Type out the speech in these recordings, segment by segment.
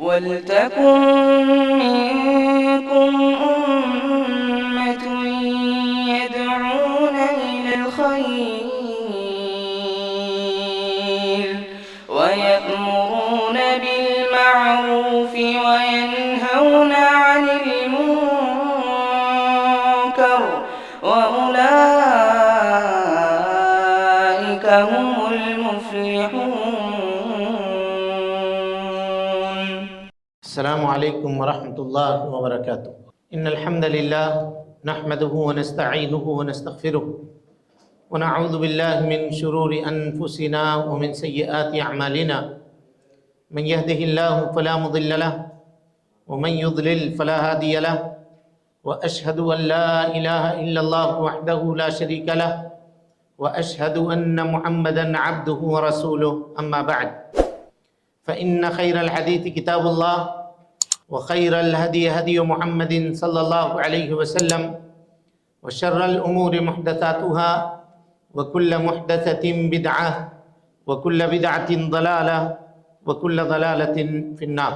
وَلْتَكُن مِّنكُمْ أُمَّةٌ يَدْعُونَ إِلَى الْخَيْرِ وَيَأْمُرُونَ بِالْمَعْرُوفِ وَيَنْهَوْنَ عَنِ الْمُنكَرِ وَأُولَٰئِكَ هُمُ الْمُفْلِحُونَ. السلام علیکم ورحمۃ اللہ وبرکاتہ۔ ان الحمد للہ نحمده ونستعینه ونستغفره ونعوذ باللہ من شرور انفسنا ومن سیئات اعمالنا من يهده الله فلا مضل له ومن يضلل فلا هادي له واشهد ان لا اله الا الله وحده لا شريك له واشهد ان محمدا عبده ورسوله اما بعد فان خير الحديث كتاب الله وخير الهدي هدي محمد صلى الله عليه وسلم وشر الأمور محدثاتها وكل محدثة بدعة وكل بدعة ضلالة وكل ضلالة في النار۔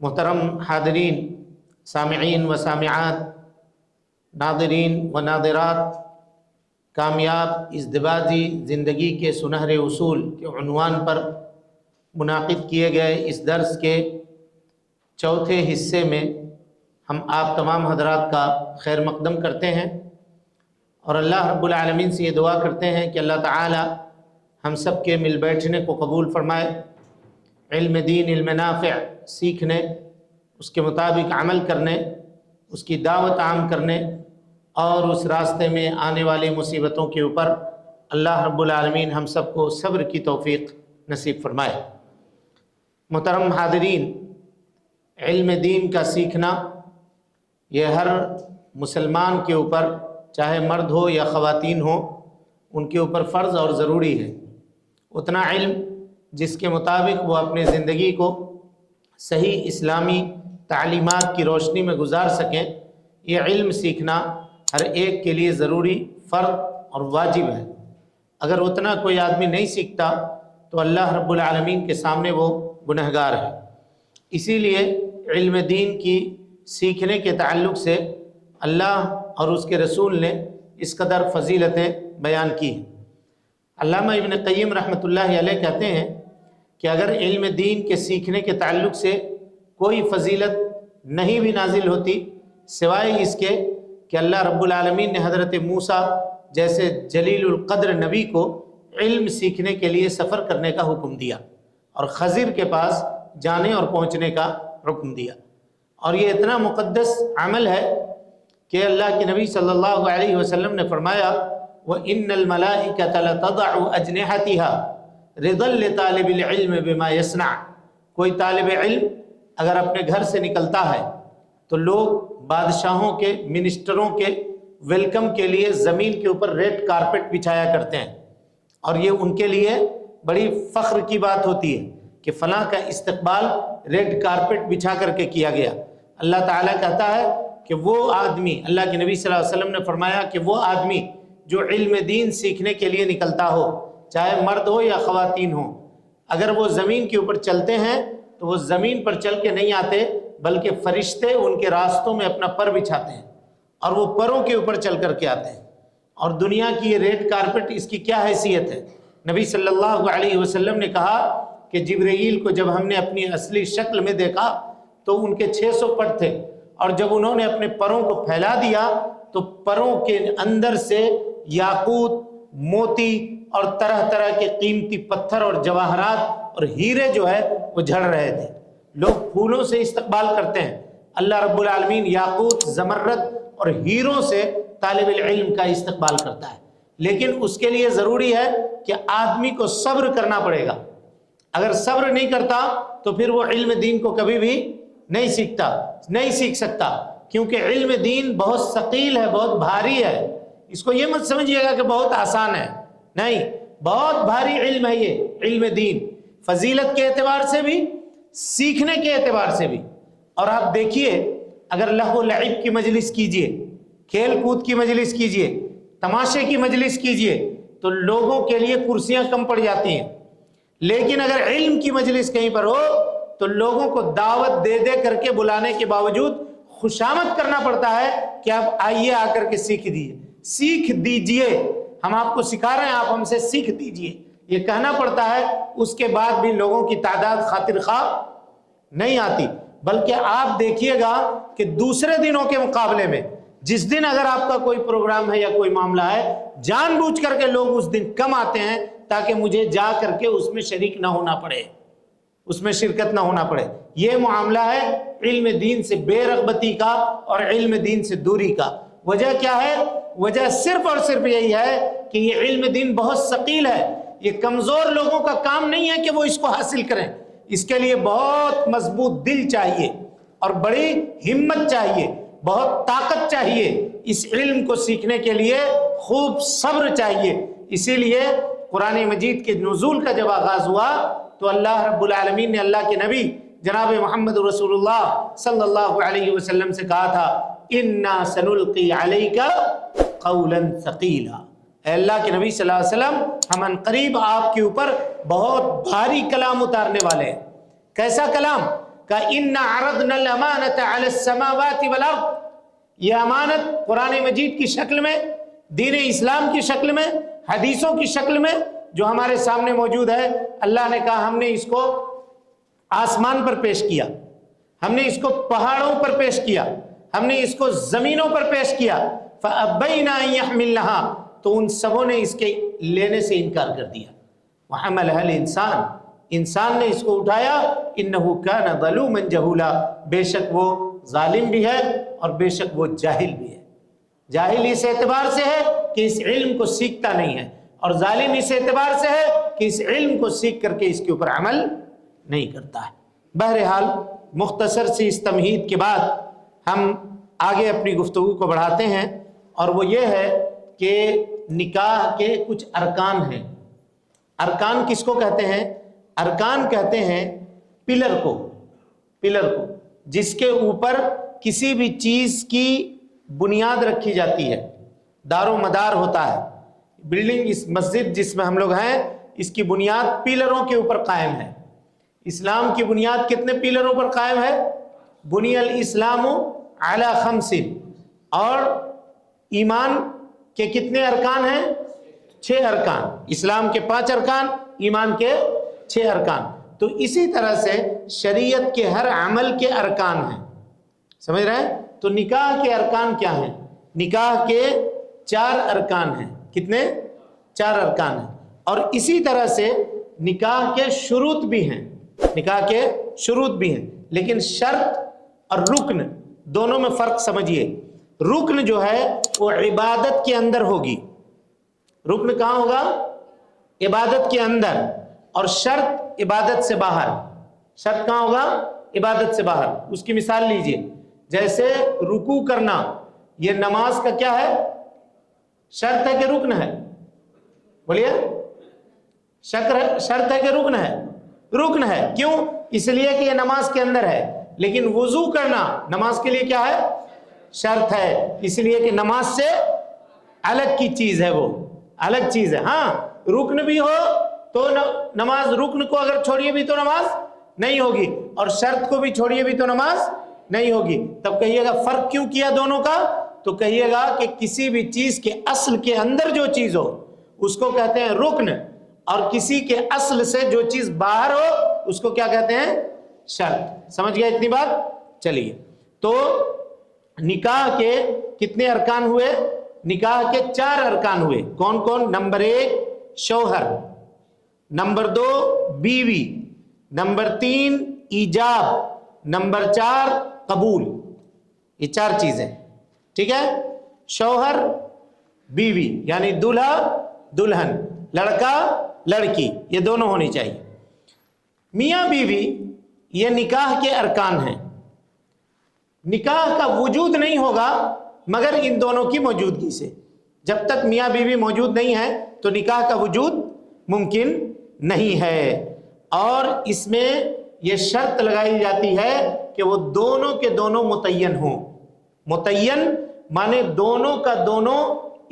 محترم حاضرین، سامعین و سامعات، ناظرین و ناظرات، کامیاب ازدواجی زندگی کے سنہرے اصول کے عنوان پر منعقد کیے گئے اس درس کے چوتھے حصے میں ہم آپ تمام حضرات کا خیر مقدم کرتے ہیں اور اللہ رب العالمین سے یہ دعا کرتے ہیں کہ اللہ تعالی ہم سب کے مل بیٹھنے کو قبول فرمائے، علم دین، علم نافع سیکھنے، اس کے مطابق عمل کرنے، اس کی دعوت عام کرنے اور اس راستے میں آنے والی مصیبتوں کے اوپر اللہ رب العالمین ہم سب کو صبر کی توفیق نصیب فرمائے۔ محترم حاضرین، علم دین کا سیکھنا یہ ہر مسلمان کے اوپر، چاہے مرد ہو یا خواتین ہو، ان کے اوپر فرض اور ضروری ہے۔ اتنا علم جس کے مطابق وہ اپنی زندگی کو صحیح اسلامی تعلیمات کی روشنی میں گزار سکیں، یہ علم سیکھنا ہر ایک کے لیے ضروری، فرض اور واجب ہے۔ اگر اتنا کوئی آدمی نہیں سیکھتا تو اللہ رب العالمین کے سامنے وہ گنہگار ہے۔ اسی لیے علم دین کی سیکھنے کے تعلق سے اللہ اور اس کے رسول نے اس قدر فضیلتیں بیان کی ہیں۔ علامہ ابن قیم رحمۃ اللہ علیہ کہتے ہیں کہ اگر علم دین کے سیکھنے کے تعلق سے کوئی فضیلت نہیں بھی نازل ہوتی سوائے اس کے کہ اللہ رب العالمین نے حضرت موسیٰ جیسے جلیل القدر نبی کو علم سیکھنے کے لیے سفر کرنے کا حکم دیا اور خضر کے پاس جانے اور پہنچنے کا حکم دیا، اور یہ اتنا مقدس عمل ہے کہ اللہ کے نبی صلی اللہ علیہ وسلم نے فرمایا وَإِنَّ الْمَلَائِكَةَ لَتَضَعُ أَجْنِحَتِهَا رِضًا لِطَالِبِ الْعِلْمِ بِمَا يَصْنَعُ۔ کوئی طالب علم اگر اپنے گھر سے نکلتا ہے تو لوگ بادشاہوں کے، منسٹروں کے ویلکم کے لیے زمین کے اوپر ریڈ کارپٹ بچھایا کرتے ہیں، اور یہ ان کے لیے بڑی فخر کی بات ہوتی ہے کہ فلاں کا استقبال ریڈ کارپٹ بچھا کر کے کیا گیا۔ اللہ تعالیٰ کہتا ہے کہ وہ آدمی، اللہ کے نبی صلی اللہ علیہ وسلم نے فرمایا کہ وہ آدمی جو علم دین سیکھنے کے لیے نکلتا ہو، چاہے مرد ہو یا خواتین ہو، اگر وہ زمین کے اوپر چلتے ہیں تو وہ زمین پر چل کے نہیں آتے بلکہ فرشتے ان کے راستوں میں اپنا پر بچھاتے ہیں اور وہ پروں کے اوپر چل کر کے آتے ہیں۔ اور دنیا کی یہ ریڈ کارپٹ، اس کی کیا حیثیت ہے؟ نبی صلی اللہ علیہ وسلم نے کہا کہ جبرائیل کو جب ہم نے اپنی اصلی شکل میں دیکھا تو ان کے 600 پر تھے، اور جب انہوں نے اپنے پروں کو پھیلا دیا تو پروں کے اندر سے یاقوت، موتی اور طرح طرح کے قیمتی پتھر اور جواہرات اور ہیرے جو ہے وہ جھڑ رہے تھے۔ لوگ پھولوں سے استقبال کرتے ہیں، اللہ رب العالمین یاقوت، زمرد اور ہیروں سے طالب العلم کا استقبال کرتا ہے، لیکن اس کے لیے ضروری ہے کہ آدمی کو صبر کرنا پڑے گا۔ اگر صبر نہیں کرتا تو پھر وہ علم دین کو کبھی بھی نہیں سیکھ سکتا، کیونکہ علم دین بہت ثقیل ہے، بہت بھاری ہے۔ اس کو یہ مت سمجھیے گا کہ بہت آسان ہے، نہیں، بہت بھاری علم ہے یہ علم دین، فضیلت کے اعتبار سے بھی، سیکھنے کے اعتبار سے بھی۔ اور آپ دیکھیے، اگر لہو و لعب کی مجلس کیجئے، کھیل کود کی مجلس کیجئے، تماشے کی مجلس کیجئے، تو لوگوں کے لیے کرسیاں کم پڑ جاتی ہیں، لیکن اگر علم کی مجلس کہیں پر ہو تو لوگوں کو دعوت دے دے کر کے بلانے کے باوجود خوشامد کرنا پڑتا ہے کہ آپ آئیے آ کر کے سیکھ دیجئے، ہم آپ کو سکھا رہے ہیں، آپ ہم سے سیکھ دیجئے، یہ کہنا پڑتا ہے۔ اس کے بعد بھی لوگوں کی تعداد خاطر خواہ نہیں آتی، بلکہ آپ دیکھیے گا کہ دوسرے دنوں کے مقابلے میں جس دن اگر آپ کا کوئی پروگرام ہے یا کوئی معاملہ ہے، جان بوجھ کر کے لوگ اس دن کم آتے ہیں تاکہ مجھے جا کر کے اس میں شریک نہ ہونا پڑے، اس میں شرکت نہ ہونا پڑے۔ یہ معاملہ ہے علم دین سے بے رغبتی کا اور علم دین سے دوری کا۔ وجہ کیا ہے؟ وجہ صرف اور صرف یہی ہے کہ یہ علم دین بہت ثقیل ہے، یہ کمزور لوگوں کا کام نہیں ہے کہ وہ اس کو حاصل کریں، اس کے لیے بہت مضبوط دل چاہیے اور بڑی ہمت چاہیے، بہت طاقت چاہیے، اس علم کو سیکھنے کے لیے خوب صبر چاہیے۔ اسی لیے قرآن مجید کے نزول کا جب آغاز ہوا تو اللہ رب العالمین نے اللہ کے نبی جناب محمد رسول اللہ صلی اللہ علیہ وسلم سے کہا تھا اِنَّا سَنُلْقِي عَلَيْكَ قَوْلًا ثَقِيلًا، اے اللہ کے نبی صلی اللہ علیہ وسلم ہم ان قریب آپ کے اوپر بہت بھاری کلام اتارنے والے ہیں۔ کیسا کلام؟ کہ اِنَّا عَرَضْنَا الْأَمَانَةَ عَلَى السَّمَاوَاتِ وَالْأَرْضِ، یہ امانت قرآن مجید کی شکل میں، دین اسلام کی شکل میں، حدیثوں کی شکل میں جو ہمارے سامنے موجود ہے، اللہ نے کہا ہم نے اس کو آسمان پر پیش کیا، ہم نے اس کو پہاڑوں پر پیش کیا، ہم نے اس کو زمینوں پر پیش کیا، فَأَبَّيْنَا أَن يَحْمِلْنَهَا، تو ان سبوں نے اس کے لینے سے انکار کر دیا۔ وَحَمَلَهَا الْإِنسَانُ، انسان نے اس کو اٹھایا، إِنَّهُ كَانَ ظَلُومًا جَهُولًا، بے شک وہ ظالم بھی ہے اور بے شک وہ جاہل بھی ہے۔ جاہل اس اعتبار سے ہے کہ اس علم کو سیکھتا نہیں ہے، اور ظالم اس اعتبار سے ہے کہ اس علم کو سیکھ کر کے اس کے اوپر عمل نہیں کرتا ہے۔ بہرحال مختصر سی اس تمہید کے بعد ہم آگے اپنی گفتگو کو بڑھاتے ہیں، اور وہ یہ ہے کہ نکاح کے کچھ ارکان ہیں۔ ارکان کس کو کہتے ہیں؟ ارکان کہتے ہیں پلر کو، جس کے اوپر کسی بھی چیز کی بنیاد رکھی جاتی ہے، دار و مدار ہوتا ہے۔ بلڈنگ، اس مسجد جس میں ہم لوگ ہیں، اس کی بنیاد پیلروں کے اوپر قائم ہے۔ اسلام کی بنیاد کتنے پیلروں پر قائم ہے؟ بنی الاسلام علی خمس، اور ایمان کے کتنے ارکان ہیں؟ 6 ارکان، اسلام کے 5 ارکان، ایمان کے 6 ارکان۔ تو اسی طرح سے شریعت کے ہر عمل کے ارکان ہیں، سمجھ رہے ہیں؟ تو نکاح کے ارکان کیا ہیں؟ نکاح کے 4 ارکان ہیں۔ کتنے؟ 4 ارکان ہیں۔ اور اسی طرح سے نکاح کے شروط بھی ہیں، نکاح کے شروط بھی ہیں، لیکن شرط اور رکن دونوں میں فرق سمجھیے۔ رکن جو ہے وہ عبادت کے اندر ہوگی، رکن کہاں ہوگا؟ عبادت کے اندر، اور شرط عبادت سے باہر۔ شرط کہاں ہوگا؟ عبادت سے باہر۔ اس کی مثال لیجئے، جیسے رکوع کرنا، یہ نماز کا کیا ہے؟ شرط ہے کہ رکن ہے؟ بولیے، شرط ہے کہ رکن ہے؟ رکن ہے۔ کیوں؟ اس لیے کہ یہ نماز کے اندر ہے۔ لیکن وضو کرنا نماز کے لیے کیا ہے؟ شرط ہے، اس لیے کہ نماز سے الگ کی چیز ہے، وہ الگ چیز ہے۔ ہاں، رکن بھی ہو تو نماز، رکن کو اگر چھوڑیے بھی تو نماز نہیں ہوگی، اور شرط کو بھی چھوڑیے بھی تو نماز نہیں ہوگی۔ تب کہیے گا فرق کیوں کیا دونوں کا؟ تو کہیے گا کہ کسی بھی چیز کے اصل کے اندر جو چیز ہو اس کو کہتے ہیں رکن، اور کسی کے اصل سے جو چیز باہر ہو اس کو کیا کہتے ہیں؟ شرط۔ سمجھ گیا اتنی بات؟ چلیے، تو نکاح کے کتنے ارکان ہوئے؟ نکاح کے 4 ارکان ہوئے۔ کون کون؟ نمبر 1 شوہر، نمبر 2 بیوی، نمبر 3 ایجاب، نمبر 4 قبول۔ یہ 4 چیزیں، ٹھیک ہے؟ شوہر، بیوی یعنی دولہا دلہن، لڑکا لڑکی، یہ دونوں ہونی چاہیے۔ میاں بیوی یہ نکاح کے ارکان ہیں۔ نکاح کا وجود نہیں ہوگا مگر ان دونوں کی موجودگی سے۔ جب تک میاں بیوی موجود نہیں ہے تو نکاح کا وجود ممکن نہیں ہے، اور اس میں یہ شرط لگائی جاتی ہے کہ وہ دونوں کے دونوں متعین ہوں۔ متعین مانے دونوں کا دونوں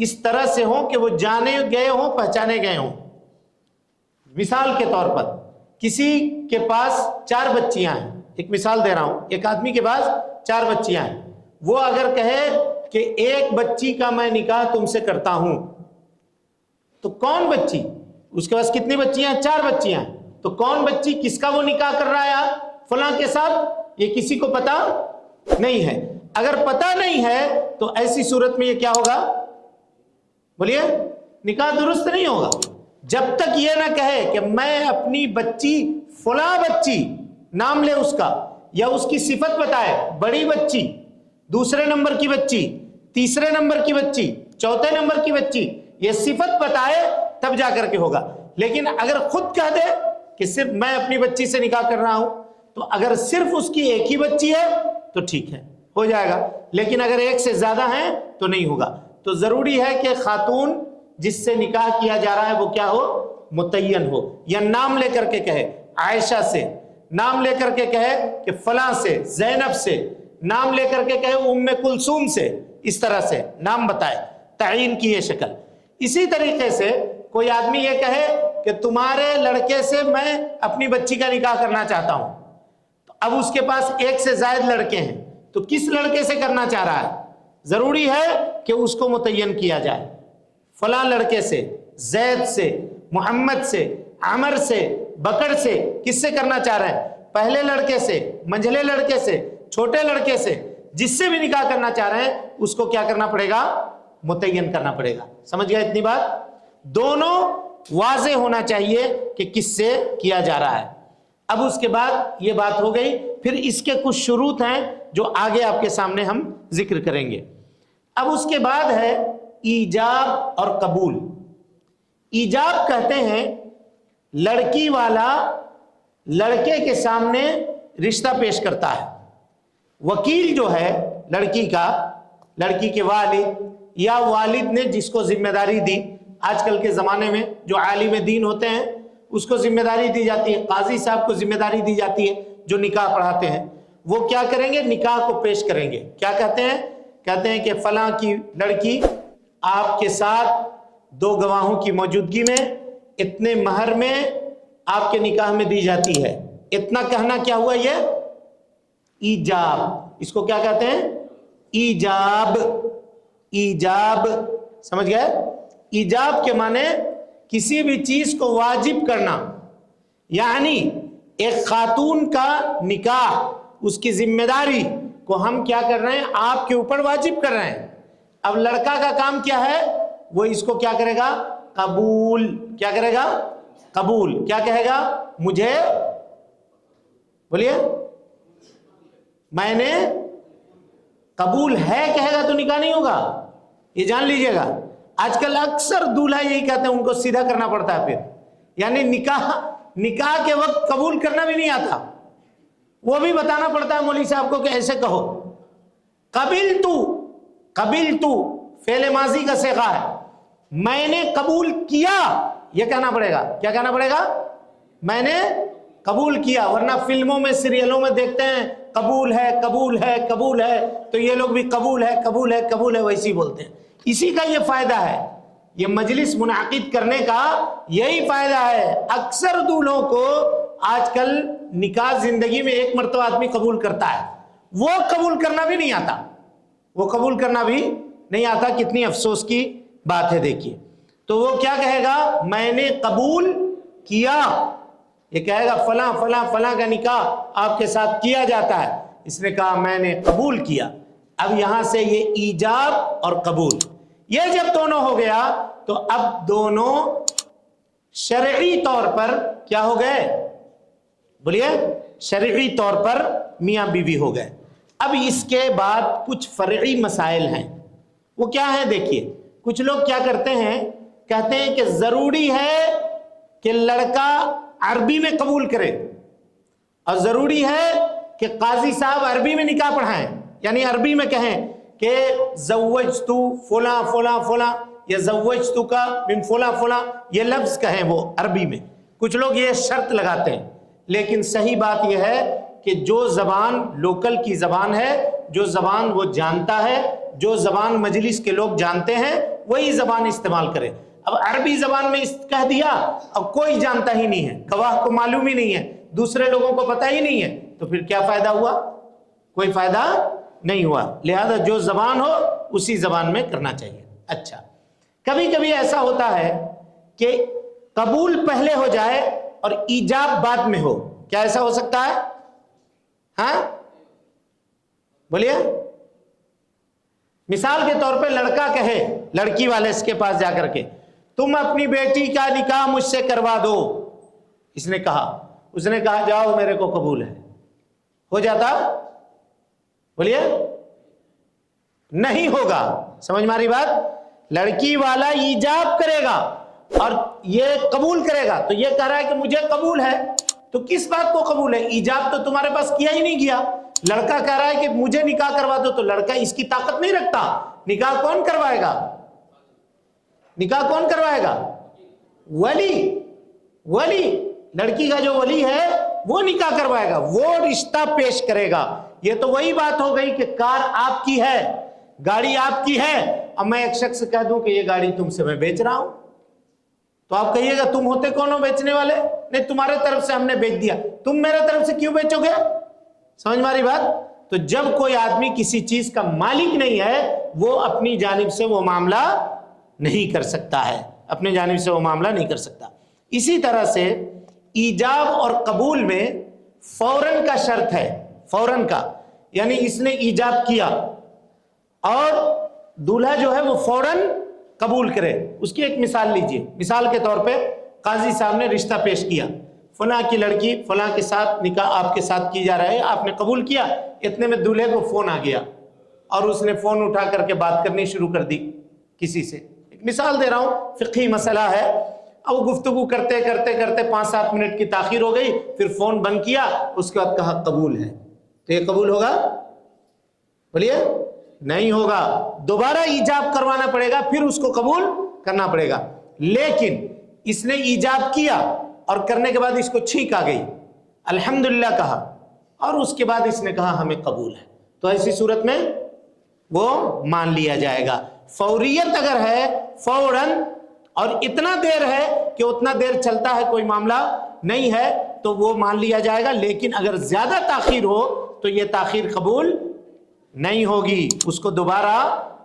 اس طرح سے ہوں کہ وہ جانے گئے ہوں، پہچانے گئے ہوں۔ مثال کے طور پر کسی کے پاس 4 بچیاں ہیں، ایک مثال دے رہا ہوں، ایک آدمی کے پاس 4 بچیاں ہیں، وہ اگر کہے کہ ایک بچی کا میں نکاح تم سے کرتا ہوں، تو کون بچی؟ اس کے پاس کتنی بچیاں ہیں؟ 4 بچیاں ہیں، تو کون بچی کس کا وہ نکاح کر رہا ہے فلاں کے ساتھ، یہ کسی کو پتا نہیں ہے۔ اگر پتا نہیں ہے تو ایسی صورت میں یہ کیا ہوگا؟ بولیے، نکاح درست نہیں ہوگا۔ جب تک یہ نہ کہے کہ میں اپنی بچی فلاں بچی، نام لے اس کا، یا اس کی صفت بتائے، بڑی بچی، دوسرے نمبر کی بچی، تیسرے نمبر کی بچی، چوتھے نمبر کی بچی، یہ صفت بتائے تب جا کر کے ہوگا۔ لیکن اگر خود کہہ دے کہ صرف میں اپنی بچی سے نکاح کر رہا ہوں، تو اگر صرف اس کی ایک ہی بچی ہے تو ٹھیک ہے، ہو جائے گا، لیکن اگر ایک سے زیادہ ہیں تو نہیں ہوگا۔ تو ضروری ہے کہ خاتون جس سے نکاح کیا جا رہا ہے وہ کیا ہو؟ متعین ہو، یا نام لے کر کے کہے، عائشہ سے، نام لے کر کے کہے کہ فلاں سے، زینب سے، نام لے کر کے کہے ام کلثوم سے، اس طرح سے نام بتائے، تعین کی یہ شکل۔ اسی طریقے سے کوئی آدمی یہ کہے کہ تمہارے لڑکے سے میں اپنی بچی کا نکاح کرنا چاہتا ہوں، تو اب اس کے پاس ایک سے زائد لڑکے ہیں، تو کس لڑکے سے کرنا چاہ رہا ہے؟ ضروری ہے کہ اس کو متعین کیا جائے، فلاں لڑکے سے، زید سے، محمد سے، عمر سے، بکر سے، کس سے کرنا چاہ رہے ہیں؟ پہلے لڑکے سے، منجھلے لڑکے سے، چھوٹے لڑکے سے، جس سے بھی نکاح کرنا چاہ رہے ہیں اس کو کیا کرنا پڑے گا؟ متعین کرنا پڑے گا۔ سمجھ گیا اتنی بات؟ دونوں واضح ہونا چاہیے کہ کس سے کیا جا رہا ہے۔ اب اس کے بعد یہ بات ہو گئی، پھر اس کے کچھ شروط ہیں جو آگے آپ کے سامنے ہم ذکر کریں گے۔ اب اس کے بعد ہے ایجاب اور قبول۔ ایجاب کہتے ہیں لڑکی والا لڑکے کے سامنے رشتہ پیش کرتا ہے، وکیل جو ہے لڑکی کا، لڑکی کے والد یا والد نے جس کو ذمہ داری دی، آج کل کے زمانے میں جو عالم دین ہوتے ہیں اس کو ذمہ داری دی جاتی ہے، قاضی صاحب کو ذمہ داری دی جاتی ہے جو نکاح پڑھاتے ہیں، وہ کیا کریں گے؟ نکاح کو پیش کریں گے۔ کیا کہتے ہیں؟ کہتے ہیں کہ فلاں کی لڑکی آپ کے ساتھ 2 گواہوں کی موجودگی میں اتنے مہر میں آپ کے نکاح میں دی جاتی ہے۔ اتنا کہنا کیا ہوا؟ یہ ایجاب، اس کو کیا کہتے ہیں؟ ایجاب۔ ایجاب سمجھ گئے؟ ایجاب کے معنی کسی بھی چیز کو واجب کرنا، یعنی ایک خاتون کا نکاح، اس کی ذمہ داری کو ہم کیا کر رہے ہیں؟ آپ کے اوپر واجب کر رہے ہیں۔ اب لڑکا کا کام کیا ہے؟ وہ اس کو کیا کرے گا؟ قبول۔ کیا کرے گا؟ قبول۔ کیا کہے گا؟ مجھے، بولیے، میں نے قبول ہے کہے گا تو نکاح نہیں ہوگا، یہ جان لیجئے گا۔ آج کل اکثر دولہا یہی کہتے ہیں، ان کو سیدھا کرنا پڑتا ہے پھر، یعنی نکاح کے وقت قبول کرنا بھی نہیں آتا، وہ بھی بتانا پڑتا ہے مولوی صاحب کو کہ ایسے کہو۔ قبلتو فعل ماضی کا صیغہ ہے، میں نے قبول کیا، یہ کہنا پڑے گا۔ کیا کہنا پڑے گا؟ میں نے قبول کیا۔ ورنہ فلموں میں، سیریلوں میں دیکھتے ہیں قبول ہے، قبول ہے، قبول ہے، تو یہ لوگ بھی قبول ہے، قبول ہے، قبول ہے، ویسے ہی بولتے ہیں۔ اسی کا یہ فائدہ ہے، یہ مجلس منعقد کرنے کا یہی فائدہ ہے۔ اکثر دولہوں کو آج کل نکاح زندگی میں ایک مرتبہ آدمی قبول کرتا ہے، وہ قبول کرنا بھی نہیں آتا، وہ قبول کرنا بھی نہیں آتا۔ کتنی افسوس کی بات ہے، دیکھیے۔ تو وہ کیا کہے گا؟ میں نے قبول کیا، یہ کہے گا فلاں فلاں فلاں کا نکاح آپ کے ساتھ کیا جاتا ہے، اس نے کہا میں نے قبول کیا۔ اب یہاں سے یہ ایجاب اور قبول، یہ جب دونوں ہو گیا تو اب دونوں شرعی طور پر کیا ہو گئے؟ بولیے، شرعی طور پر میاں بیوی ہو گئے۔ اب اس کے بعد کچھ فرعی مسائل ہیں، وہ کیا ہے؟ دیکھیے، کچھ لوگ کیا کرتے ہیں، کہتے ہیں کہ ضروری ہے کہ لڑکا عربی میں قبول کرے، اور ضروری ہے کہ قاضی صاحب عربی میں نکاح پڑھائیں، یعنی عربی میں کہیں کہ زوجتو فلاں فلاں فلاں، یا زوجتو کا من فلاں فلاں، یہ لفظ کہیں وہ عربی میں۔ کچھ لوگ یہ شرط لگاتے ہیں، لیکن صحیح بات یہ ہے کہ جو زبان لوکل کی زبان ہے، جو زبان وہ جانتا ہے، جو زبان مجلس کے لوگ جانتے ہیں، وہی زبان استعمال کرے۔ اب عربی زبان میں کہہ دیا، اب کوئی جانتا ہی نہیں ہے، گواہ کو معلوم ہی نہیں ہے، دوسرے لوگوں کو پتہ ہی نہیں ہے، تو پھر کیا فائدہ ہوا؟ کوئی فائدہ نہیں ہوا۔ لہذا جو زبان ہو اسی زبان میں کرنا چاہیے۔ اچھا، کبھی کبھی ایسا ہوتا ہے کہ قبول پہلے ہو جائے اور ایجاب بعد میں ہو، کیا ایسا ہو سکتا ہے؟ ہاں بولیے۔ مثال کے طور پہ لڑکا کہے لڑکی والے اس کے پاس جا کر کے، تم اپنی بیٹی کا نکاح مجھ سے کروا دو، اس نے کہا جاؤ میرے کو قبول ہے، ہو جاتا؟ بولیے نہیں ہوگا۔ سمجھ ماری بات؟ لڑکی والا ایجاب کرے گا اور یہ قبول کرے گا، تو یہ کہہ رہا ہے کہ مجھے قبول ہے، تو کس بات کو قبول ہے؟ ایجاب تو تمہارے پاس کیا ہی نہیں گیا۔ لڑکا کہہ رہا ہے کہ مجھے نکاح کروا دو، تو لڑکا اس کی طاقت نہیں رکھتا، نکاح کون کروائے گا؟ نکاح کون کروائے گا؟ ولی لڑکی کا جو ولی ہے وہ نکاح کروائے گا، وہ رشتہ پیش کرے گا۔ یہ تو وہی بات ہو گئی کہ کار آپ کی ہے، گاڑی آپ کی ہے، اب میں ایک شخص سے کہہ دوں کہ یہ گاڑی تم سے میں بیچ رہا ہوں، تو آپ کہیے گا تم ہوتے کون ہو بیچنے والے؟ نہیں، تمہارے طرف سے ہم نے بیچ دیا، تم میرے طرف سے کیوں بیچو گے؟ سمجھ ماری بات؟ تو جب کوئی آدمی کسی چیز کا مالک نہیں ہے، وہ اپنی جانب سے وہ معاملہ نہیں کر سکتا ہے، اپنے جانب سے وہ معاملہ نہیں کر سکتا۔ اسی طرح سے ایجاب اور قبول میں فوراً کا شرط ہے، فوراً کا، یعنی اس نے ایجاب کیا اور دولہا جو ہے وہ فوراً قبول کرے۔ اس کی ایک مثال لیجئے۔ مثال کے طور پہ قاضی صاحب نے رشتہ پیش کیا، فلاں کی لڑکی فلاں کے ساتھ نکاح آپ کے ساتھ کی جا رہا ہے، آپ نے قبول کیا، اتنے میں دولہے کو فون آ گیا اور اس نے فون اٹھا کر کے بات کرنی شروع کر دی کسی سے۔ ایک مثال دے رہا ہوں، فقہی مسئلہ ہے۔ اب گفتگو کرتے کرتے کرتے 5-7 منٹ کی تاخیر ہو گئی، پھر فون بند کیا، اس کے بعد کہا قبول ہے، تو یہ قبول ہوگا؟ بولیے نہیں ہوگا، دوبارہ ایجاب کروانا پڑے گا، پھر اس کو قبول کرنا پڑے گا۔ لیکن اس نے ایجاب کیا اور کرنے کے بعد اس کو چھینک آ گئی، الحمدللہ کہا، اور اس کے بعد اس نے کہا ہمیں قبول ہے، تو ایسی صورت میں وہ مان لیا جائے گا۔ فوریت اگر ہے، فوراً، اور اتنا دیر ہے کہ اتنا دیر چلتا ہے، کوئی معاملہ نہیں ہے، تو وہ مان لیا جائے گا۔ لیکن اگر زیادہ تاخیر ہو تو یہ تاخیر قبول نہیں ہوگی، اس کو دوبارہ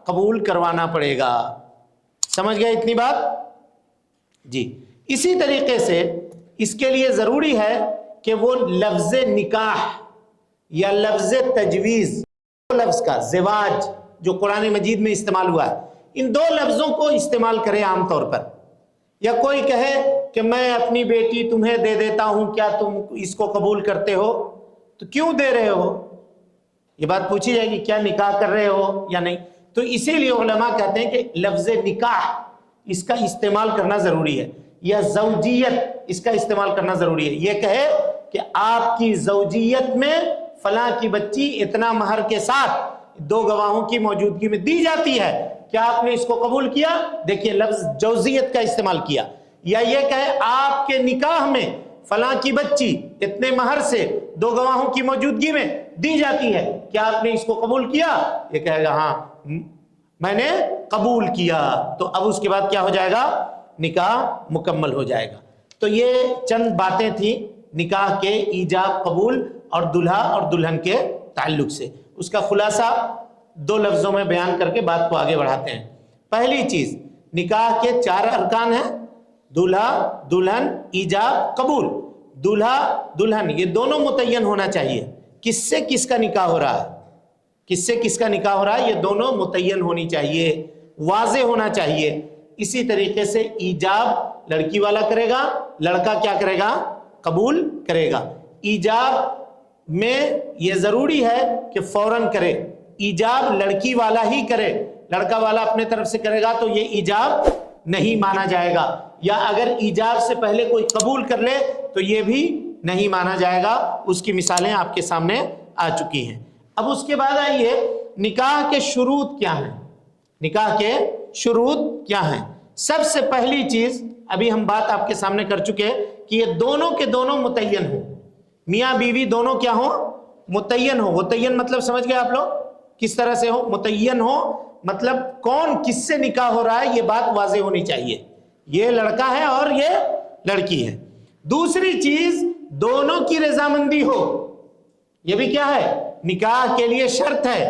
قبول کروانا پڑے گا۔ سمجھ گئے اتنی بات؟ جی، اسی طریقے سے اس کے لیے ضروری ہے کہ وہ لفظ نکاح یا لفظ تجویز، لفظ کا زواج جو قرآن مجید میں استعمال ہوا ہے، ان دو لفظوں کو استعمال کرے عام طور پر۔ یا کوئی کہے کہ میں اپنی بیٹی تمہیں دے دیتا ہوں، کیا تم اس کو قبول کرتے ہو؟ تو کیوں دے رہے ہو؟ یہ بات پوچھی جائے گی، کیا نکاح کر رہے ہو یا نہیں؟ تو اسی لیے علماء کہتے ہیں کہ لفظ نکاح اس کا استعمال کرنا ضروری ہے، یا زوجیت اس کا استعمال کرنا ضروری ہے۔ یہ کہے کہ آپ کی زوجیت میں فلاں کی بچی اتنا مہر کے ساتھ 2 گواہوں کی موجودگی میں دی جاتی ہے، کیا آپ نے اس کو قبول کیا؟ دیکھیے لفظ جوزیت کا استعمال کیا۔ یا یہ کہے آپ کے نکاح میں فلاں کی بچی اتنے مہر سے 2 گواہوں کی موجودگی میں دی جاتی ہے، کیا آپ نے اس کو قبول کیا؟ یہ کہے گا ہاں میں نے قبول کیا، تو اب اس کے بعد کیا ہو جائے گا؟ نکاح مکمل ہو جائے گا۔ تو یہ چند باتیں تھیں نکاح کے ایجاب، قبول اور دلہا اور دلہن کے تعلق سے۔ اس کا خلاصہ 2 لفظوں میں بیان کر کے بات کو آگے بڑھاتے ہیں۔ پہلی چیز، نکاح کے 4 ارکان ہیں، دلہا، دلہن، ایجاب، قبول۔ دلہا دلہن یہ دونوں متعین ہونا چاہیے، کس سے کس کا نکاح ہو رہا ہے، کس سے کس کا نکاح ہو رہا ہے، یہ دونوں متعین ہونی چاہیے، واضح ہونا چاہیے۔ اسی طریقے سے ایجاب لڑکی والا کرے گا، لڑکا کیا کرے گا؟ قبول کرے گا۔ ایجاب میں یہ ضروری ہے کہ فوراً کرے، ایجاب لڑکی والا ہی کرے، لڑکا والا اپنے طرف سے کرے گا تو یہ ایجاب نہیں مانا جائے گا، یا اگر ایجاب سے پہلے کوئی قبول کر لے تو یہ بھی نہیں مانا جائے گا۔ اس کی مثالیں آپ کے سامنے آ چکی ہیں۔ اب اس کے بعد آئیے نکاح کے شروط کیا ہیں، نکاح کے شروط کیا ہیں۔ سب سے پہلی چیز، ابھی ہم بات آپ کے سامنے کر چکے کہ یہ دونوں کے دونوں متعین ہوں، میاں بیوی دونوں کیا ہوں؟ متعین ہو۔ متعین مطلب سمجھ گئے آپ لوگ کس طرح سے ہو؟ متعین ہو مطلب کون کس سے نکاح ہو رہا ہے یہ بات واضح ہونی چاہیے۔ یہ لڑکا ہے اور یہ لڑکی ہے۔ دوسری چیز دونوں کی رضامندی ہو، یہ بھی کیا ہے؟ نکاح کے لیے شرط ہے،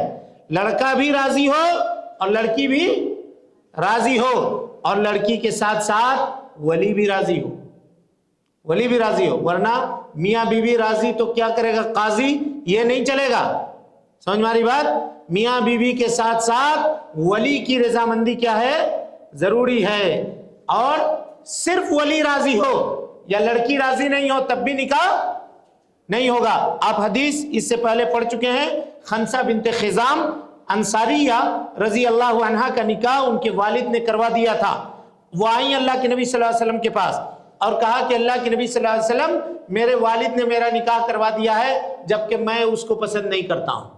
لڑکا بھی راضی ہو اور لڑکی بھی راضی ہو، اور لڑکی کے ساتھ ساتھ ولی بھی راضی ہو، ولی بھی راضی ہو، ورنہ میاں بیوی راضی تو کیا کرے گا قاضی، یہ نہیں چلے گا۔ سمجھ ماری بات؟ میاں بیوی کے ساتھ ساتھ ولی کی رضامندی کیا ہے؟ ضروری ہے، اور صرف ولی راضی ہو یا لڑکی راضی نہیں ہو تب بھی نکاح نہیں ہوگا۔ آپ حدیث اس سے پہلے پڑھ چکے ہیں، خنسہ بنت خزام انصاریہ رضی اللہ عنہا کا نکاح ان کے والد نے کروا دیا تھا۔ وہ آئیں اللہ کے نبی صلی اللہ علیہ وسلم کے پاس اور کہا کہ اللہ کے نبی صلی اللہ علیہ وسلم میرے والد نے میرا نکاح کروا دیا ہے جبکہ میں اس کو پسند نہیں کرتا ہوں،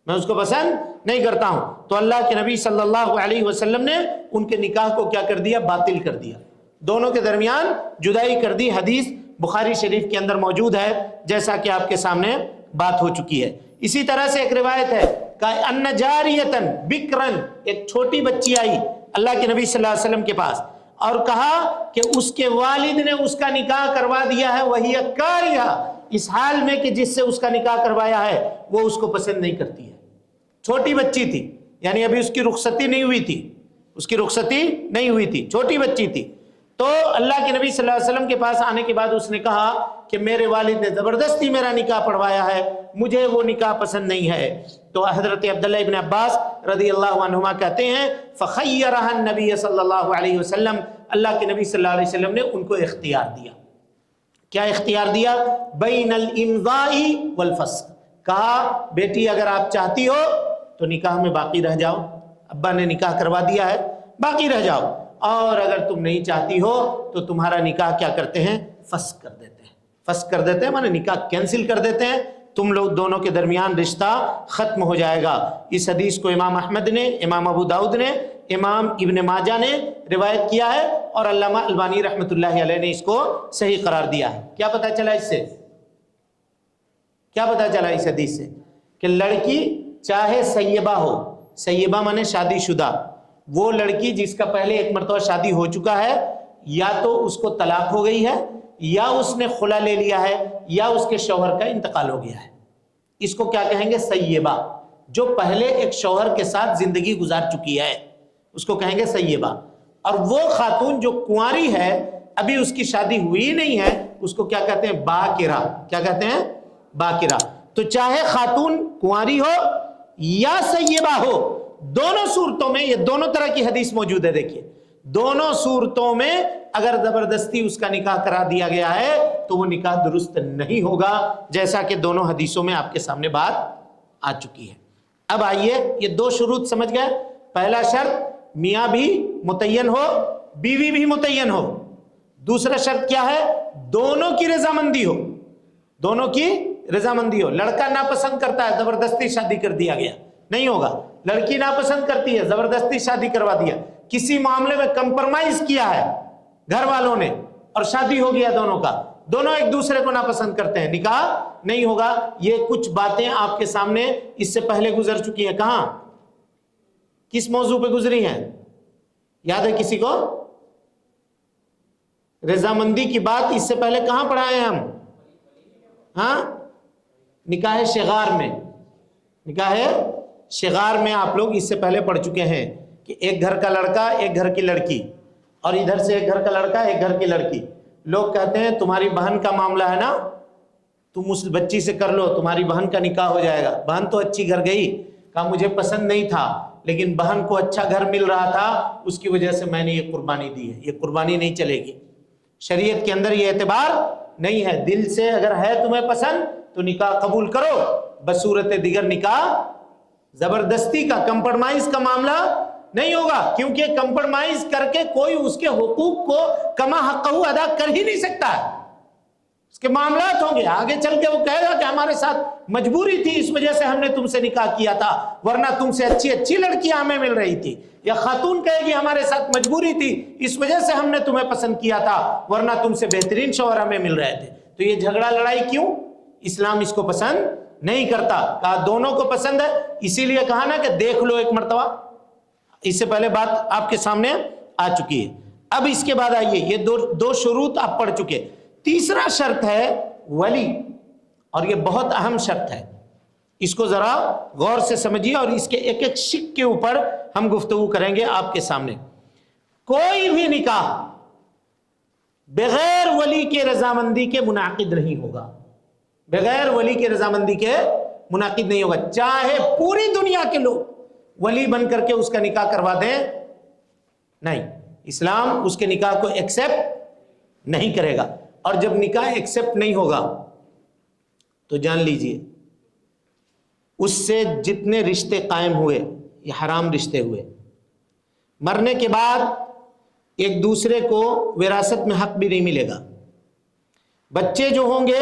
میں اس کو پسند نہیں کرتا ہوں۔ تو اللہ کے نبی صلی اللہ علیہ وسلم نے ان کے نکاح کو کیا کر دیا؟ باطل کر دیا، دونوں کے درمیان جدائی کر دی۔ حدیث بخاری شریف کے اندر موجود ہے، جیسا کہ آپ کے سامنے بات ہو چکی ہے۔ اسی طرح سے ایک روایت ہے کہ ان جاریتن بکرن، ایک چھوٹی بچی آئی اللہ کے نبی صلی اللہ علیہ وسلم کے پاس اور کہا کہ اس کے والد نے اس کا نکاح کروا دیا ہے، وہی کاریہ، اس حال میں کہ جس سے اس کا نکاح کروایا ہے وہ اس کو پسند نہیں کرتی ہے۔ چھوٹی بچی تھی، یعنی ابھی اس کی رخصتی نہیں ہوئی تھی، اس کی رخصتی نہیں ہوئی تھی، چھوٹی بچی تھی۔ تو اللہ کے نبی صلی اللہ علیہ وسلم کے پاس آنے کے بعد اس نے کہا کہ میرے والد نے زبردستی میرا نکاح پڑھوایا ہے، مجھے وہ نکاح پسند نہیں ہے۔ تو حضرت عبداللہ ابن عباس رضی اللہ عنہما کہتے ہیں فخیرها النبی صلی اللہ علیہ وسلم، اللہ کے نبی صلی اللہ علیہ وسلم نے ان کو اختیار دیا۔ کیا اختیار دیا؟ بین الامضاء والفسخ، کہا بیٹی اگر آپ چاہتی ہو تو نکاح میں باقی رہ جاؤ، ابا نے نکاح کروا دیا ہے باقی رہ جاؤ، اور اگر تم نہیں چاہتی ہو تو تمہارا نکاح کیا کرتے ہیں؟ فسخ کر دیتے ہیں، فسخ کر دیتے ہیں مانے نکاح کینسل کر دیتے ہیں، تم لوگ دونوں کے درمیان رشتہ ختم ہو جائے گا۔ اس حدیث کو امام احمد نے، امام ابو داؤد نے، امام ابن ماجہ نے روایت کیا ہے، اور علامہ البانی رحمۃ اللہ علیہ نے اس کو صحیح قرار دیا ہے۔ کیا پتہ چلا اس سے؟ کیا پتہ چلا اس حدیث سے؟ کہ لڑکی چاہے سیبہ ہو، سیبہ مانے شادی شدہ، وہ لڑکی جس کا پہلے ایک مرتبہ شادی ہو چکا ہے، یا تو اس کو طلاق ہو گئی ہے، یا اس نے خلا لے لیا ہے، یا اس کے شوہر کا انتقال ہو گیا ہے، اس کو کیا کہیں گے؟ سیبہ۔ جو پہلے ایک شوہر کے ساتھ زندگی گزار چکی ہے اس کو کہیں گے سیبہ۔ اور وہ خاتون جو کنواری ہے، ابھی اس کی شادی ہوئی نہیں ہے، اس کو کیا کہتے ہیں؟ باکرہ۔ کیا کہتے ہیں؟ باکرہ۔ تو چاہے خاتون کنواری ہو یا سیبہ ہو، دونوں صورتوں میں، یہ دونوں طرح کی حدیث موجود ہے، دیکھیے دونوں صورتوں میں اگر زبردستی اس کا نکاح کرا دیا گیا ہے تو وہ نکاح درست نہیں ہوگا، جیسا کہ دونوں حدیثوں میں آپ کے سامنے بات آ چکی ہے۔ اب آئیے، یہ دو شروط سمجھ گئے۔ پہلا شرط میاں بھی متعین ہو، بیوی بھی متعین ہو۔ دوسرا شرط کیا ہے؟ دونوں کی رضامندی ہو، دونوں کی رضامندی ہو۔ لڑکا ناپسند کرتا ہے، زبردستی شادی کر دیا گیا، نہیں ہوگا۔ لڑکی ناپسند کرتی ہے، زبردستی شادی کروا دیا، کسی معاملے میں کمپرمائز کیا ہے گھر والوں نے اور شادی ہو گیا دونوں کا، دونوں ایک دوسرے کو ناپسند کرتے ہیں، نکاح نہیں ہوگا۔ یہ کچھ باتیں آپ کے سامنے اس سے پہلے گزر چکی ہیں۔ کہاں؟ کس موضوع پہ گزری ہیں؟ یاد ہے کسی کو؟ رضامندی کی بات اس سے پہلے کہاں پڑھائے ہیں ہم؟ ہاں، نکاح شغار میں، نکاح شغار میں آپ لوگ اس سے پہلے پڑھ چکے ہیں کہ ایک گھر کا لڑکا، ایک گھر کی لڑکی، اور ادھر سے ایک گھر کا لڑکا، ایک گھر کی لڑکی۔ لوگ کہتے ہیں تمہاری بہن کا معاملہ ہے نا، تم اس بچی سے کر لو، تمہاری بہن کا نکاح ہو جائے گا۔ بہن تو اچھی گھر گئی، کہا مجھے پسند نہیں تھا لیکن بہن کو اچھا گھر مل رہا تھا، اس کی وجہ سے میں نے یہ قربانی دی ہے۔ یہ قربانی نہیں چلے گی، شریعت کے اندر یہ اعتبار نہیں ہے۔ دل سے اگر ہے تمہیں پسند تو نکاح قبول کرو، بصورت دیگر نکاح زبردستی کا، کمپرمائز کا معاملہ نہیں ہوگا، کیونکہ کمپرمائز کر کے کوئی اس کے حقوق کو کما حقہ ادا کر ہی نہیں سکتا ہے۔ اس کے معاملات ہوں گے، آگے چل کے وہ کہے گا کہ ہمارے ساتھ مجبوری تھی، اس وجہ سے ہم نے تم سے نکاح کیا تھا، ورنہ تم سے اچھی اچھی لڑکیاں ہمیں مل رہی تھی۔ یا خاتون کہے گی ہمارے ساتھ مجبوری تھی، اس وجہ سے ہم نے تمہیں پسند کیا تھا، ورنہ تم سے بہترین شوہر ہمیں مل رہے تھے۔ تو یہ جھگڑا لڑائی کیوں؟ اسلام اس کو پسند نہیں کرتا۔ کہا دونوں کو پسند ہے، اسی لیے کہا نا کہ دیکھ لو ایک مرتبہ۔ اس سے پہلے بات آپ کے سامنے آ چکی ہے۔ اب اس کے بعد آئیے، یہ دو شروط آپ پڑھ چکے. تیسرا شرط ہے ولی، اور یہ بہت اہم شرط ہے، اس کو ذرا غور سے سمجھیے اور اس کے ایک ایک شق کے اوپر ہم گفتگو کریں گے آپ کے سامنے. کوئی بھی نکاح بغیر ولی کے رضامندی کے منعقد نہیں ہوگا، بغیر ولی کے رضامندی کے منعقد نہیں ہوگا، چاہے پوری دنیا کے لوگ ولی بن کر کے اس کا نکاح کروا دیں، نہیں، اسلام اس کے نکاح کو ایکسپٹ نہیں کرے گا. اور جب نکاح ایکسپٹ نہیں ہوگا تو جان لیجئے اس سے جتنے رشتے قائم ہوئے یہ حرام رشتے ہوئے. مرنے کے بعد ایک دوسرے کو وراثت میں حق بھی نہیں ملے گا. بچے جو ہوں گے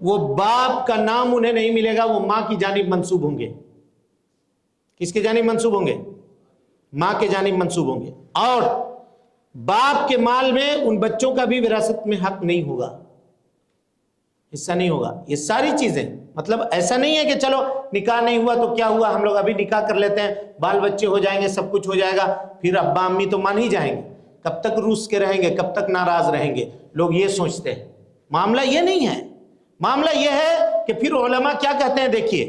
وہ باپ کا نام انہیں نہیں ملے گا، وہ ماں کی جانب منسوب ہوں گے. کس کی جانب منسوب ہوں گے؟ ماں کے جانب منسوب ہوں گے. اور باپ کے مال میں ان بچوں کا بھی وراثت میں حق نہیں ہوگا، حصہ نہیں ہوگا. یہ ساری چیزیں مطلب ایسا نہیں ہے کہ چلو نکاح نہیں ہوا تو کیا ہوا، ہم لوگ ابھی نکاح کر لیتے ہیں، بال بچے ہو جائیں گے، سب کچھ ہو جائے گا، پھر ابا امی تو مان ہی جائیں گے، کب تک روس کے رہیں گے، کب تک ناراض رہیں گے. لوگ یہ سوچتے ہیں. معاملہ یہ نہیں ہے. معاملہ یہ ہے کہ پھر علماء کیا کہتے ہیں، دیکھیے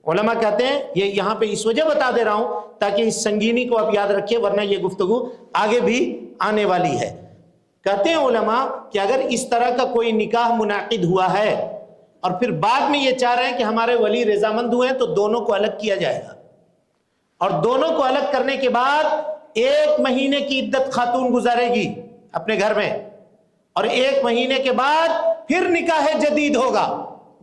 علماء کہتے ہیں، یہ یہاں پہ اس وجہ بتا دے رہا ہوں تاکہ اس سنگینی کو آپ یاد رکھیں، ورنہ یہ گفتگو آگے بھی آنے والی ہے. کہتے ہیں علماء کہ اگر اس طرح کا کوئی نکاح منعقد ہوا ہے اور پھر بعد میں یہ چاہ رہے ہیں کہ ہمارے ولی رضامند ہوئے ہیں تو دونوں کو الگ کیا جائے گا. اور دونوں کو الگ کرنے کے بعد 1 مہینے کی عدت خاتون گزارے گی اپنے گھر میں، اور 1 مہینے کے بعد پھر نکاح جدید ہوگا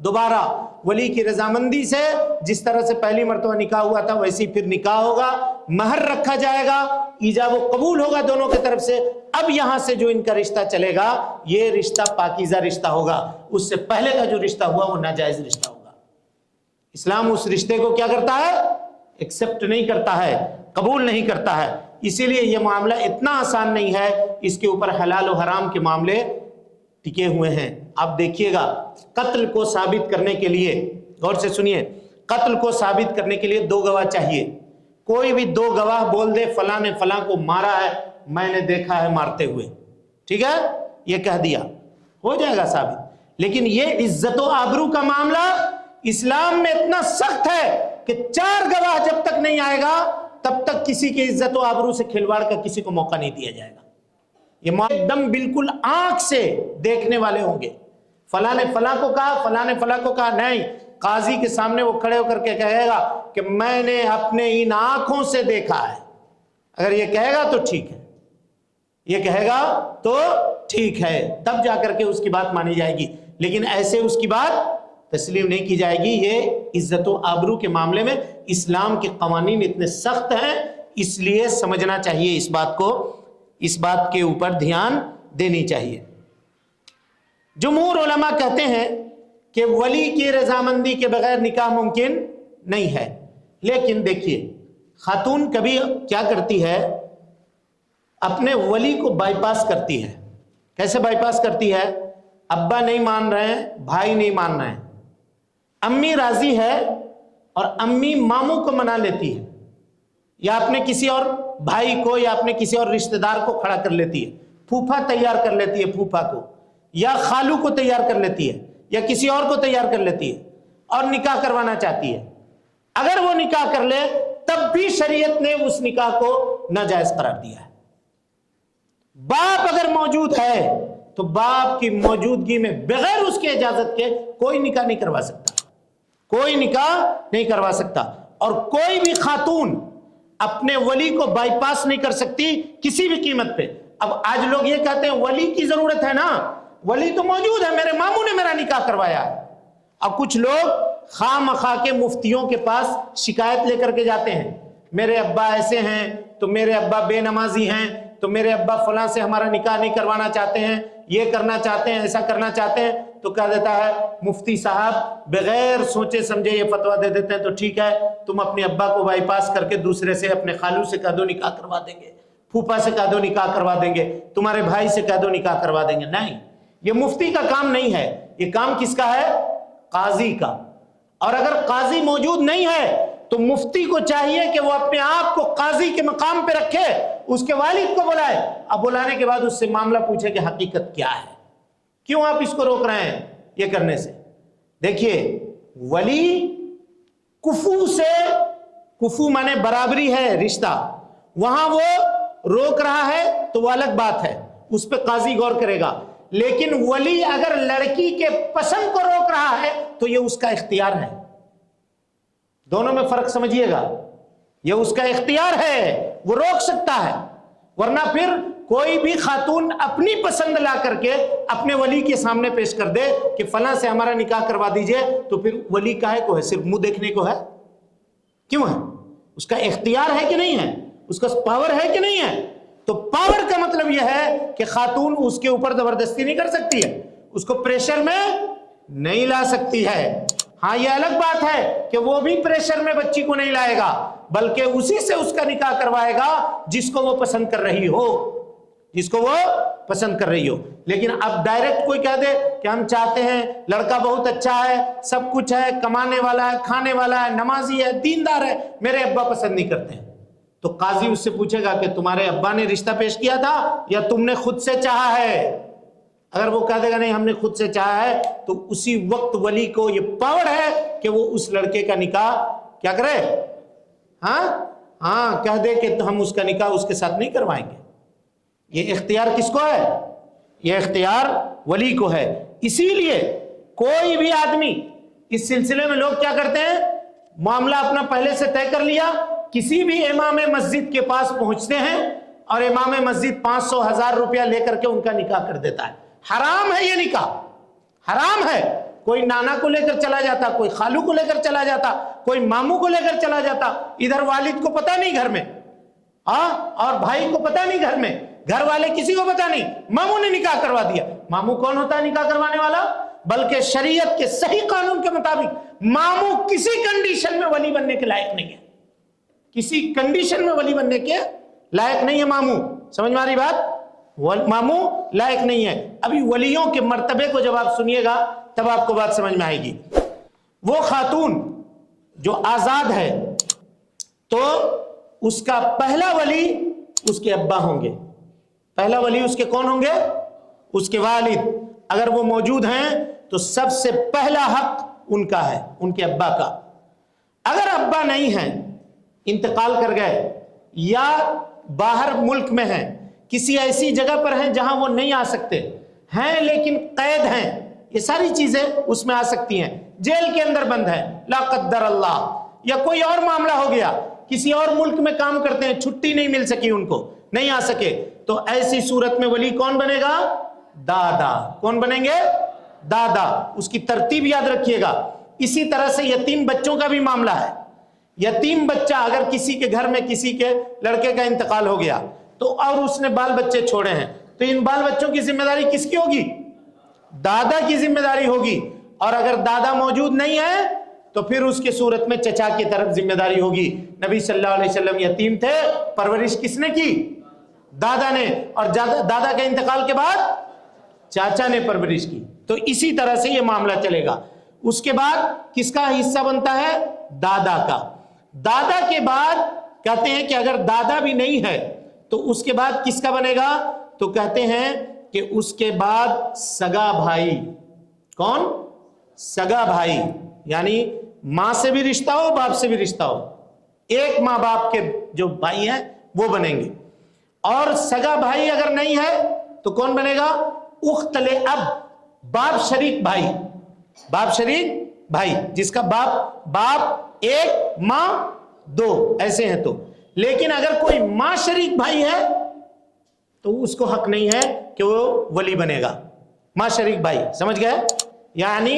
دوبارہ ولی کی رضامندی سے. جس طرح سے پہلی مرتبہ نکاح ہوا تھا ویسے پھر نکاح ہوگا، مہر رکھا جائے گا، ایجاب و قبول ہوگا دونوں کی طرف سے. اب یہاں سے جو ان کا رشتہ چلے گا یہ رشتہ پاکیزہ رشتہ ہوگا. اس سے پہلے کا جو رشتہ ہوا وہ ناجائز رشتہ ہوگا. اسلام اس رشتے کو کیا کرتا ہے؟ ایکسپٹ نہیں کرتا ہے، قبول نہیں کرتا ہے. اسی لیے یہ معاملہ اتنا آسان نہیں ہے، اس کے اوپر حلال و حرام کے معاملے ٹکے ہوئے ہیں. آپ دیکھیے گا قتل کو ثابت کرنے کے لیے، غور سے سنیے، قتل کو ثابت کرنے کے لیے 2 گواہ چاہیے. کوئی بھی 2 گواہ بول دے فلاں نے فلاں کو مارا ہے، میں نے دیکھا ہے مارتے ہوئے، ٹھیک ہے، یہ کہہ دیا، ہو جائے گا ثابت. لیکن یہ عزت و آبرو کا معاملہ اسلام میں اتنا سخت ہے کہ 4 گواہ جب تک نہیں آئے گا تب تک کسی کی عزت و آبرو سے کھلواڑ کا کسی کو موقع نہیں دیا جائے گا. یہ ایک دم بالکل آنکھ سے دیکھنے والے ہوں گے. فلاں نے فلاں کو کہا، فلاں نے فلاں کو کہا، نہیں، قاضی کے سامنے وہ کھڑے ہو کر کے کہے گا کہ میں نے اپنے ان آنکھوں سے دیکھا ہے. اگر یہ کہے گا تو ٹھیک ہے، یہ کہے گا تو ٹھیک ہے، تب جا کر کے اس کی بات مانی جائے گی. لیکن ایسے اس کی بات تسلیم نہیں کی جائے گی. یہ عزت و آبرو کے معاملے میں اسلام کے قوانین اتنے سخت ہیں، اس لیے سمجھنا چاہیے اس بات کو، اس بات کے اوپر دھیان دینی چاہیے. جمہور علماء کہتے ہیں کہ ولی کی رضامندی کے بغیر نکاح ممکن نہیں ہے. لیکن دیکھیے خاتون کبھی کیا کرتی ہے، اپنے ولی کو بائی پاس کرتی ہے. کیسے بائی پاس کرتی ہے؟ ابا نہیں مان رہے ہیں، بھائی نہیں مان رہے ہیں، امی راضی ہے اور امی ماموں کو منا لیتی ہے، یا اپنے کسی اور بھائی کو یا اپنے کسی اور رشتہ دار کو کھڑا کر لیتی ہے، پھوپھا تیار کر لیتی ہے، پھوپھا کو یا خالو کو تیار کر لیتی ہے یا کسی اور کو تیار کر لیتی ہے اور نکاح کروانا چاہتی ہے. اگر وہ نکاح کر لے تب بھی شریعت نے اس نکاح کو ناجائز قرار دیا ہے. باپ اگر موجود ہے تو باپ کی موجودگی میں بغیر اس کی اجازت کے کوئی نکاح نہیں کروا سکتا، کوئی نکاح نہیں کروا سکتا. اور کوئی بھی خاتون اپنے ولی کو بائی پاس نہیں کر سکتی کسی بھی قیمت پہ. اب آج لوگ یہ کہتے ہیں ولی کی ضرورت ہے نا، ولی تو موجود ہے، میرے ماموں نے میرا نکاح کروایا ہے. اب کچھ لوگ خواہ مخواہ کے مفتیوں کے پاس شکایت لے کر کے جاتے ہیں، میرے ابا ایسے ہیں تو میرے ابا بے نمازی ہیں تو میرے ابا فلاں سے ہمارا نکاح نہیں کروانا چاہتے ہیں، یہ کرنا چاہتے ہیں، ایسا کرنا چاہتے ہیں. تو کہہ دیتا ہے مفتی صاحب بغیر سوچے سمجھے یہ فتویٰ دے دیتے ہیں، تو ٹھیک ہے تم اپنے ابا کو بائی پاس کر کے دوسرے سے، اپنے خالو سے کہہ دو نکاح کروا دیں گے، پھوپھا سے کہہ دو نکاح کروا دیں گے، تمہارے بھائی سے کہہ دو نکاح کروا دیں گے. نہیں، یہ مفتی کا کام نہیں ہے، یہ کام کس کا ہے؟ قاضی کا. اور اگر قاضی موجود نہیں ہے تو مفتی کو چاہیے کہ وہ اپنے آپ کو قاضی کے مقام پہ رکھے اس کے والد کو بلائے. اب بلانے کے بعد اس سے معاملہ پوچھے کہ حقیقت کیا ہے, کیوں آپ اس کو روک رہے ہیں یہ کرنے سے. دیکھیے ولی کفو سے, کفو مانے برابری ہے رشتہ, وہاں وہ روک رہا ہے تو وہ الگ بات ہے, اس پہ قاضی غور کرے گا. لیکن ولی اگر لڑکی کے پسند کو روک رہا ہے تو یہ اس کا اختیار ہے. دونوں میں فرق سمجھیے گا, یہ اس کا اختیار ہے, وہ روک سکتا ہے. ورنہ پھر کوئی بھی خاتون اپنی پسند لا کر کے اپنے ولی کے سامنے پیش کر دے کہ فلاں سے ہمارا نکاح کروا دیجئے, تو پھر ولی کاہے کو ہے, صرف منہ دیکھنے کو ہے؟ کیوں ہے؟ اس کا اختیار ہے کہ نہیں ہے, اس کا پاور ہے کہ نہیں ہے. تو پاور کا مطلب یہ ہے کہ خاتون اس کے اوپر زبردستی نہیں کر سکتی ہے, اس کو پریشر میں نہیں لا سکتی ہے. ہاں یہ الگ بات ہے کہ وہ بھی پریشر میں بچی کو نہیں لائے گا, بلکہ اسی سے اس کا نکاح کروائے گا جس کو وہ پسند کر رہی ہو, جس کو وہ پسند کر رہی ہو. لیکن اب ڈائریکٹ کوئی کہہ دے کہ ہم چاہتے ہیں, لڑکا بہت اچھا ہے, سب کچھ ہے, کمانے والا ہے, کھانے والا ہے, نمازی ہے, دیندار ہے, میرے ابا پسند نہیں کرتے ہیں, تو قاضی اس سے پوچھے گا کہ تمہارے ابا نے رشتہ پیش کیا تھا یا تم نے خود سے چاہا ہے. اگر وہ کہہ دے گا نہیں ہم نے خود سے چاہا ہے, تو اسی وقت ولی کو یہ پاور ہے کہ وہ اس لڑکے کا نکاح کیا کرے, ہاں کہہ دے کہ ہم اس کا نکاح اس کے ساتھ نہیں کروائیں گے. یہ اختیار کس کو ہے؟ یہ اختیار ولی کو ہے. اسی لیے کوئی بھی آدمی اس سلسلے میں لوگ کیا کرتے ہیں, معاملہ اپنا پہلے سے طے کر لیا, کسی بھی امام مسجد کے پاس پہنچتے ہیں اور امام مسجد 500,000 روپیہ لے کر کے ان کا نکاح کر دیتا ہے. حرام ہے یہ نکاح, حرام ہے. کوئی نانا کو لے کر چلا جاتا, کوئی خالو کو لے کر چلا جاتا, کوئی ماموں کو لے کر چلا جاتا, ادھر والد کو پتہ نہیں گھر میں, اور بھائی کو پتہ نہیں گھر میں, گھر والے کسی کو پتہ نہیں, ماموں نے نکاح کروا دیا. ماموں کون ہوتا ہے نکاح کروانے والا؟ بلکہ شریعت کے صحیح قانون کے مطابق ماموں کسی کنڈیشن میں ولی بننے کے لائق نہیں ہے, کسی کنڈیشن میں ولی بننے کے لائق نہیں ہے ماموں. سمجھ میں آ رہی بات؟ ماموں لائق نہیں ہے. ابھی ولیوں کے مرتبے کو جب آپ سنیے گا تب آپ کو بات سمجھ میں آئے گی. وہ خاتون جو آزاد ہے تو اس کا پہلا ولی اس کے ابا ہوں گے, پہلا ولی اس کے کون ہوں گے؟ اس کے والد. اگر وہ موجود ہیں تو سب سے پہلا حق ان کا ہے, ان کے ابا کا. اگر ابا نہیں ہیں, انتقال کر گئے یا باہر ملک میں ہیں, کسی ایسی جگہ پر ہیں جہاں وہ نہیں آ سکتے ہیں لیکن قید ہیں, یہ ساری چیزیں اس میں آ سکتی ہیں, جیل کے اندر بند ہے لا قدر اللہ, یا کوئی اور معاملہ ہو گیا, کسی اور ملک میں کام کرتے ہیں, چھٹی نہیں مل سکی ان کو, نہیں آ سکے, تو ایسی صورت میں ولی کون بنے گا؟ دادا. کون بنیں گے؟ دادا. اس کی ترتیب یاد رکھیے گا. اسی طرح سے یتیم بچوں کا بھی معاملہ ہے. یتیم بچہ اگر کسی کے گھر میں کسی کے لڑکے کا انتقال ہو گیا تو اور اس نے بال بچے چھوڑے ہیں, تو ان بال بچوں کی ذمہ داری کس کی ہوگی؟ دادا کی ذمہ داری ہوگی. اور اگر دادا موجود نہیں ہے تو پھر اس کے صورت میں چچا کی طرف ذمہ داری ہوگی. نبی صلی اللہ علیہ وسلم یتیم تھے, پرورش کس نے کی؟ دادا نے, اور دادا کے انتقال کے بعد چاچا نے پرورش کی. تو اسی طرح سے یہ معاملہ چلے گا. اس کے بعد کس کا حصہ بنتا ہے؟ دادا کا. دادا کے بعد کہتے ہیں کہ اگر دادا بھی نہیں ہے تو اس کے بعد کس کا بنے گا؟ تو کہتے ہیں کہ اس کے بعد سگا بھائی. کون؟ سگا بھائی, یعنی ماں سے بھی رشتہ ہو, باپ سے بھی رشتہ ہو, ایک ماں باپ کے جو بھائی ہیں وہ بنیں گے. اور سگا بھائی اگر نہیں ہے تو کون بنے گا؟ اخت اب, باپ شریک بھائی. باپ شریک بھائی جس کا باپ ایک ماں دو ایسے ہیں تو. لیکن اگر کوئی ماں شریک بھائی ہے تو اس کو حق نہیں ہے کہ وہ ولی بنے گا. ماں شریک بھائی, سمجھ گئے؟ یعنی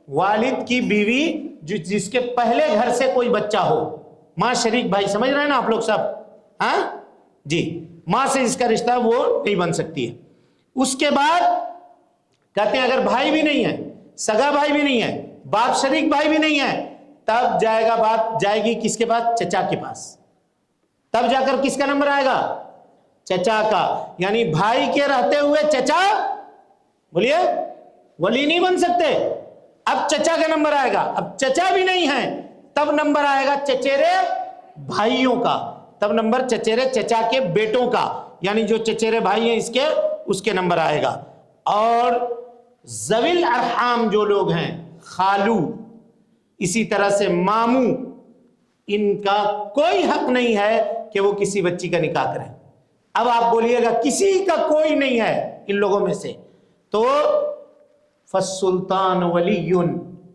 والد کی بیوی جس کے پہلے گھر سے کوئی بچہ ہو, ماں شریک بھائی. سمجھ رہے ہیں نا آپ لوگ سب؟ ہاں جی, ماں سے جس کا رشتہ ہے وہ نہیں بن سکتی ہے. اس کے بعد کہتے ہیں اگر بھائی بھی نہیں ہے, سگا بھائی بھی نہیں ہے, باپ شریک بھائی بھی نہیں ہے, تب بات جائے گی کس کے پاس؟ چچا کے پاس. تب جا کر کس کا نمبر آئے گا؟ چچا کا. یعنی بھائی کے رہتے ہوئے چچا بولیے ولی نہیں بن سکتے. اب چچا کا نمبر آئے گا. اب چچا بھی نہیں ہے تب نمبر آئے گا چچیرے بھائیوں کا. تب نمبر چچیرے چچا کے بیٹوں کا، یعنی جو چچیرے بھائی ہیں اس کے نمبر آئے گا. اور ذوی الارحام جو لوگ ہیں، خالو، اسی طرح سے ماموں، ان کا کوئی حق نہیں ہے کہ وہ کسی بچی کا نکاح کریں. اب آپ بولیے گا کسی کا کوئی نہیں ہے ان لوگوں میں سے، تو فالسلطان ولی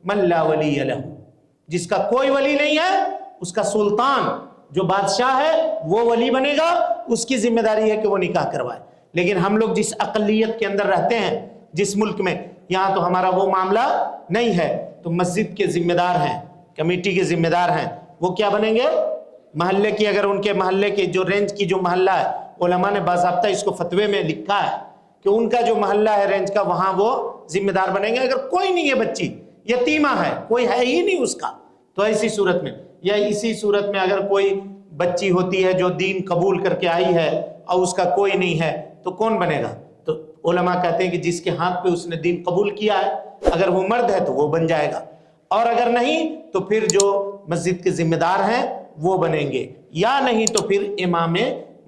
من لا ولی لہ، جس کا کوئی ولی نہیں ہے اس کا سلطان جو بادشاہ ہے وہ ولی بنے گا، اس کی ذمہ داری ہے کہ وہ نکاح کروائے. لیکن ہم لوگ جس اقلیت کے اندر رہتے ہیں، جس ملک میں، یہاں تو ہمارا وہ معاملہ نہیں ہے. تو مسجد کے ذمہ دار ہیں، کمیٹی کے ذمہ دار ہیں، وہ کیا بنیں گے؟ محلے کی، اگر ان کے محلے کے جو رینج کی جو محلہ ہے، علماء نے باضابطہ اس کو فتوے میں لکھا ہے کہ ان کا جو محلہ ہے رینج کا، وہاں وہ ذمہ دار بنیں گے. اگر کوئی نہیں ہے، بچی یتیمہ ہے، کوئی ہے ہی نہیں اس کا، تو ایسی صورت میں، یا اسی صورت میں اگر کوئی بچی ہوتی ہے جو دین قبول کر کے آئی ہے اور اس کا کوئی نہیں ہے، تو کون بنے گا؟ تو علماء کہتے ہیں کہ جس کے ہاتھ پہ اس نے دین قبول کیا ہے، اگر وہ مرد ہے تو وہ بن جائے گا، اور اگر نہیں تو پھر جو مسجد کے ذمہ دار ہیں وہ بنیں گے، یا نہیں تو پھر امام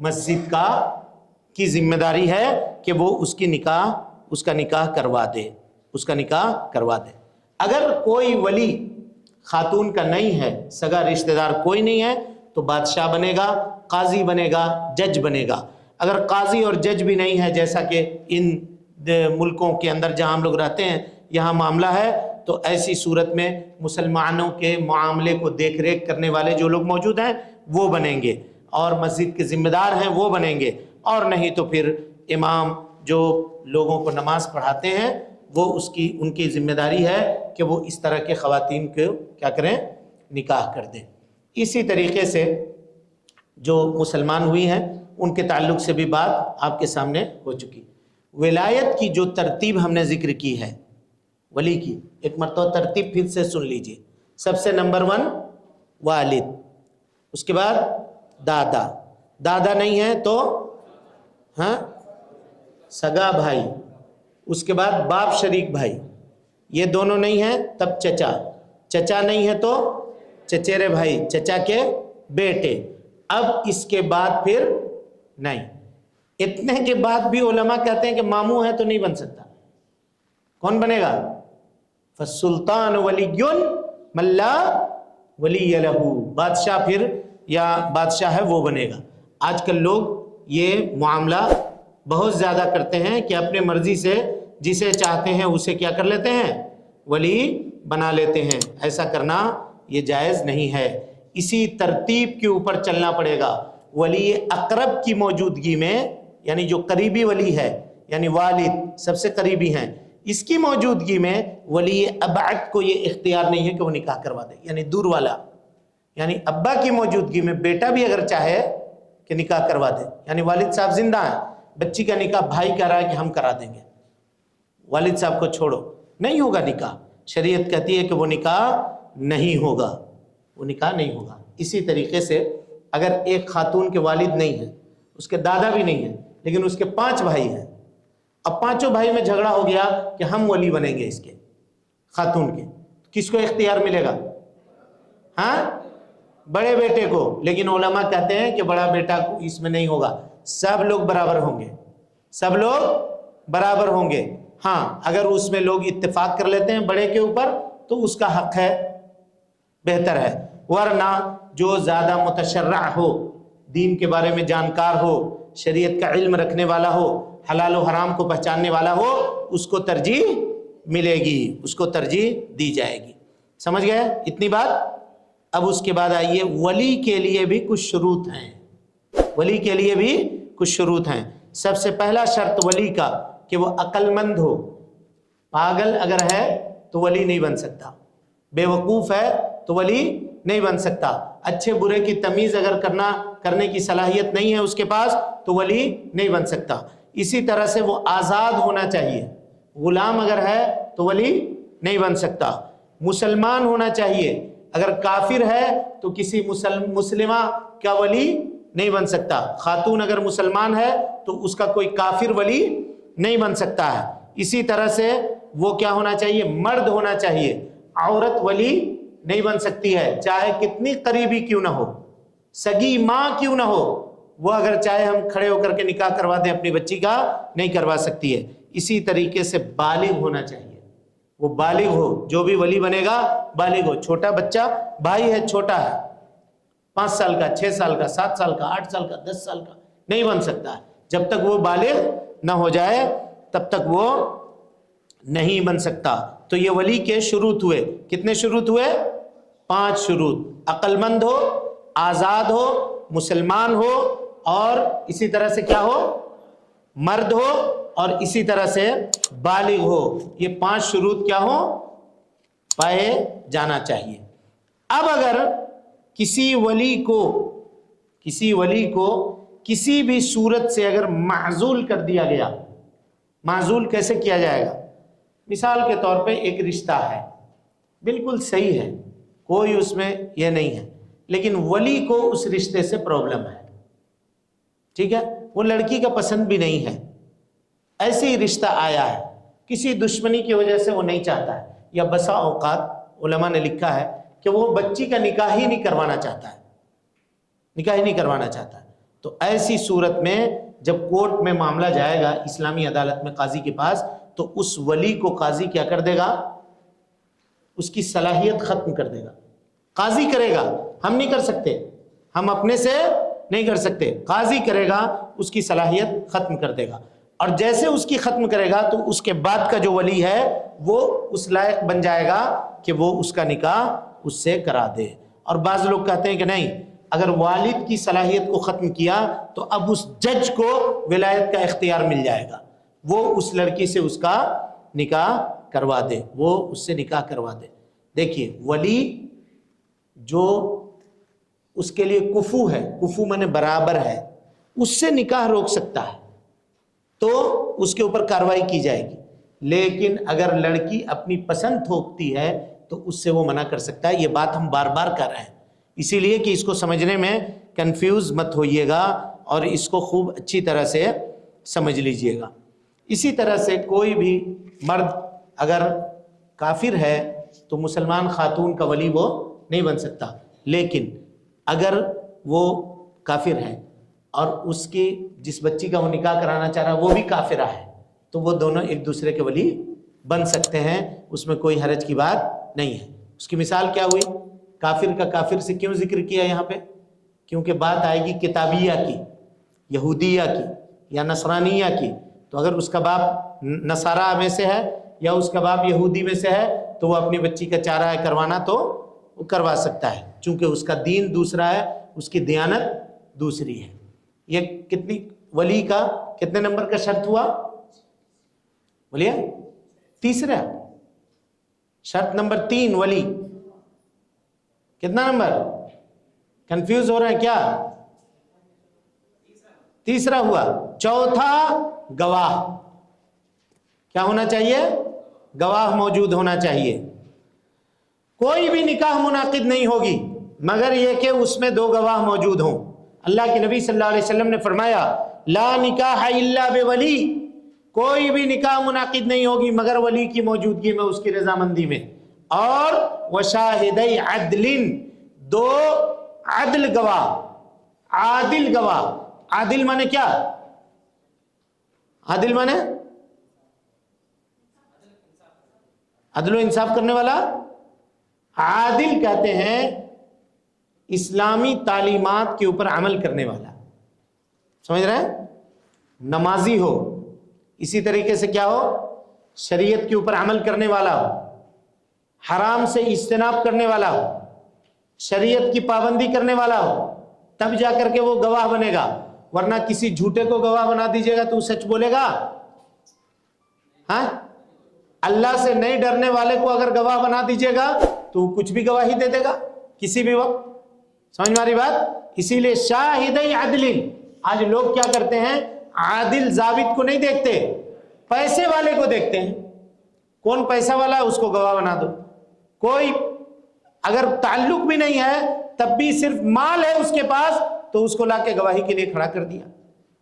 مسجد کی ذمہ داری ہے کہ وہ اس کا نکاح کروا دے، اس کا نکاح کروا دے. اگر کوئی ولی خاتون کا نہیں ہے، سگا رشتہ دار کوئی نہیں ہے، تو بادشاہ بنے گا، قاضی بنے گا، جج بنے گا. اگر قاضی اور جج بھی نہیں ہے، جیسا کہ ان ملکوں کے اندر جہاں ہم لوگ رہتے ہیں یہاں معاملہ ہے، تو ایسی صورت میں مسلمانوں کے معاملے کو دیکھ ریکھ کرنے والے جو لوگ موجود ہیں وہ بنیں گے، اور مسجد کے ذمہ دار ہیں وہ بنیں گے، اور نہیں تو پھر امام جو لوگوں کو نماز پڑھاتے ہیں وہ ان کی ذمہ داری ہے کہ وہ اس طرح کے خواتین کو کیا کریں؟ نکاح کر دیں. اسی طریقے سے جو مسلمان ہوئی ہیں ان کے تعلق سے بھی بات آپ کے سامنے ہو چکی. ولایت کی جو ترتیب ہم نے ذکر کی ہے ولی کی، ایک مرتبہ ترتیب پھر سے سن لیجئے. سب سے نمبر 1 والد، اس کے بعد دادا نہیں ہے تو سگا بھائی، اس کے بعد باپ شریک بھائی، یہ دونوں نہیں ہیں تب چچا نہیں ہے تو چچیرے بھائی، چچا کے بیٹے. اب اس کے بعد پھر نہیں. اتنے کے بعد بھی علماء کہتے ہیں کہ ماموں ہے تو نہیں بن سکتا. کون بنے گا؟ فالسلطان ولی من لا ولی لہ، بادشاہ پھر یا بادشاہ ہے وہ بنے گا. آج کل لوگ یہ معاملہ بہت زیادہ کرتے ہیں کہ اپنے مرضی سے جسے چاہتے ہیں اسے کیا کر لیتے ہیں؟ ولی بنا لیتے ہیں. ایسا کرنا یہ جائز نہیں ہے. اسی ترتیب کے اوپر چلنا پڑے گا. ولی اقرب کی موجودگی میں، یعنی جو قریبی ولی ہے، یعنی والد سب سے قریبی ہیں، اس کی موجودگی میں ولی ابعد کو یہ اختیار نہیں ہے کہ وہ نکاح کروا دے، یعنی دور والا. یعنی ابا کی موجودگی میں بیٹا بھی اگر چاہے کہ نکاح کروا دے، یعنی والد صاحب زندہ ہیں، بچی کا نکاح بھائی کہہ رہا ہے کہ ہم کرا دیں گے، والد صاحب کو چھوڑو، نہیں ہوگا نکاح. شریعت کہتی ہے کہ وہ نکاح نہیں ہوگا، وہ نکاح نہیں ہوگا. اسی طریقے سے اگر ایک خاتون کے والد نہیں ہے، اس کے دادا بھی نہیں ہے، لیکن اس کے 5 بھائی ہیں، اب 5 بھائی میں جھگڑا ہو گیا کہ ہم ولی بنیں گے اس کے خاتون کے، کس کو اختیار ملے گا؟ بڑے بیٹے کو. لیکن علماء کہتے ہیں کہ بڑا بیٹا اس میں نہیں ہوگا، سب لوگ برابر ہوں گے، سب لوگ برابر ہوں گے. اگر اس میں لوگ اتفاق کر لیتے ہیں بڑے کے اوپر تو اس کا حق ہے، بہتر ہے. ورنہ جو زیادہ متشرع ہو، دین کے بارے میں جانکار ہو، شریعت کا علم رکھنے والا ہو، حلال و حرام کو پہچاننے والا ہو، اس کو ترجیح ملے گی، اس کو ترجیح دی جائے گی. سمجھ گئے اتنی بات؟ اب اس کے بعد آئیے، ولی کے لیے بھی کچھ شروط ہیں. ولی کے لیے بھی کچھ شروط ہیں. سب سے پہلا شرط ولی کا کہ وہ عقل مند ہو. پاگل اگر ہے تو ولی نہیں بن سکتا، بے وقوف ہے تو ولی نہیں بن سکتا، اچھے برے کی تمیز اگر کرنے کی صلاحیت نہیں ہے اس کے پاس تو ولی نہیں بن سکتا. اسی طرح سے وہ آزاد ہونا چاہیے، غلام اگر ہے تو ولی نہیں بن سکتا. مسلمان ہونا چاہیے، اگر کافر ہے تو کسی مسلمہ کا ولی نہیں بن سکتا. خاتون اگر مسلمان ہے تو اس کا کوئی کافر ولی نہیں بن سکتا ہے. اسی طرح سے وہ کیا ہونا چاہیے؟ مرد ہونا چاہیے. عورت ولی نہیں بن سکتی ہے، چاہے کتنی قریبی کیوں نہ ہو. سگی ماں کیوں نہ ہو، وہ اگر چاہے ہم کھڑے ہو کر کے نکاح کروا دیں اپنی بچی کا، نہیں کروا سکتی ہے۔ اسی طریقے سے بالغ ہونا چاہیے، وہ بالغ ہو، جو بھی ولی بنے گا بالغ ہو۔ چھوٹا بچہ بھائی ہے، چھوٹا ہے، 5 سال کا، 6 سال کا، 7 سال کا، 8 سال کا، 10 سال کا نہیں بن سکتا ہے۔ جب تک وہ بالغ نہ ہو جائے تب تک وہ نہیں بن سکتا۔ تو یہ ولی کے شروط ہوئے، کتنے شروط ہوئے؟ 5 شروط۔ عقل مند ہو، آزاد ہو، مسلمان ہو، اور اسی طرح سے کیا ہو؟ مرد ہو، اور اسی طرح سے بالغ ہو۔ یہ 5 شروط کیا ہو؟ پائے جانا چاہیے۔ اب اگر کسی ولی کو کسی بھی صورت سے اگر معزول کر دیا گیا، معزول کیسے کیا جائے گا؟ مثال کے طور پہ ایک رشتہ ہے، بالکل صحیح ہے، کوئی اس میں یہ نہیں ہے، لیکن ولی کو اس رشتے سے پرابلم ہے، ٹھیک ہے، وہ لڑکی کا پسند بھی نہیں ہے، ایسے ہی رشتہ آیا ہے، کسی دشمنی کی وجہ سے وہ نہیں چاہتا ہے، یا بسا اوقات علماء نے لکھا ہے کہ وہ بچی کا نکاح ہی نہیں کروانا چاہتا ہے، نکاح ہی نہیں کروانا چاہتا ہے۔ تو ایسی صورت میں جب کورٹ میں معاملہ جائے گا، اسلامی عدالت میں قاضی کے پاس، تو اس ولی کو قاضی کیا کر دے گا؟ اس کی صلاحیت ختم کر دے گا۔ قاضی کرے گا، ہم نہیں کر سکتے، ہم اپنے سے نہیں کر سکتے، قاضی کرے گا، اس کی صلاحیت ختم کر دے گا۔ اور جیسے اس کی ختم کرے گا تو اس کے بعد کا جو ولی ہے وہ اس لائق بن جائے گا کہ وہ اس کا نکاح اس سے کرا دے۔ اور بعض لوگ کہتے ہیں کہ نہیں، اگر والد کی صلاحیت کو ختم کیا تو اب اس جج کو ولایت کا اختیار مل جائے گا، وہ اس لڑکی سے اس کا نکاح کروا دے، وہ اس سے نکاح کروا دے۔ دیکھیے، ولی جو اس کے لیے کفو ہے، کفو مانے برابر ہے، اس سے نکاح روک سکتا ہے تو اس کے اوپر کارروائی کی جائے گی، لیکن اگر لڑکی اپنی پسند تھوکتی ہے تو اس سے وہ منع کر سکتا ہے۔ یہ بات ہم بار بار کر رہے ہیں، اسی لیے کہ اس کو سمجھنے میں کنفیوز مت ہوئیے گا اور اس کو خوب اچھی طرح سے سمجھ لیجئے گا۔ اسی طرح سے کوئی بھی مرد اگر کافر ہے تو مسلمان خاتون کا ولی وہ نہیں بن سکتا، لیکن اگر وہ کافر ہے اور اس کی جس بچی کا وہ نکاح کرانا چاہ رہا ہے وہ بھی کافرہ ہے تو وہ دونوں ایک دوسرے کے ولی بن سکتے ہیں، اس میں کوئی حرج کی بات نہیں ہے۔ اس کی مثال کیا ہوئی؟ کافر کا کافر سے کیوں ذکر کیا یہاں پہ؟ کیونکہ بات آئے گی کتابیہ کی، یہودیہ کی یا نصرانیہ کی، تو اگر اس کا باپ نصارہ میں سے ہے یا اس کا باپ یہودی میں سے ہے تو وہ اپنی بچی کا چاہ رہا ہے کروانا تو وہ کروا سکتا ہے، چونکہ اس کا دین دوسرا ہے، اس کی دیانت دوسری ہے۔ یہ کتنی ولی کا کتنے نمبر کا شرط ہوا؟ بولیے، تیسرا شرط نمبر 3 ولی۔ کتنا نمبر؟ کنفیوز ہو رہے ہیں کیا؟ تیسرا ہوا۔ چوتھا گواہ، کیا ہونا چاہیے؟ گواہ موجود ہونا چاہیے۔ کوئی بھی نکاح منعقد نہیں ہوگی مگر یہ کہ اس میں 2 گواہ موجود ہوں۔ اللہ کے نبی صلی اللہ علیہ وسلم نے فرمایا لا نکاح الا بولی، کوئی بھی نکاح منعقد نہیں ہوگی مگر ولی کی موجودگی میں، اس کی رضامندی میں، اور وشاہدی عدل، 2 عدل گواہ، عادل گواہ۔ عادل مانے کیا؟ عادل مانے عدل و انصاف کرنے والا۔ عادل کہتے ہیں اسلامی تعلیمات کے اوپر عمل کرنے والا، سمجھ رہے ہیں؟ نمازی ہو، اسی طریقے سے کیا ہو؟ شریعت کے اوپر عمل کرنے والا ہو، حرام سے اجتناب کرنے والا ہو، شریعت کی پابندی کرنے والا ہو، تب جا کر کے وہ گواہ بنے گا، ورنہ کسی جھوٹے کو گواہ بنا دیجیے گا تو وہ سچ بولے گا؟ ہاں، اللہ سے نہیں ڈرنے والے کو اگر گواہ بنا دیجیے گا تو وہ کچھ بھی گواہی دے دے گا کسی بھی وقت، سمجھ ماری بات؟ اسی لیے شاہدی عدل، آج لوگ کیا کرتے ہیں؟ عادل ضابط کو نہیں دیکھتے، پیسے والے کو دیکھتے ہیں، کون پیسہ والا ہے اس کو گواہ بنا دو، کوئی اگر تعلق بھی نہیں ہے تب بھی صرف مال ہے اس کے پاس تو اس کو لا کے گواہی کے لیے کھڑا کر دیا۔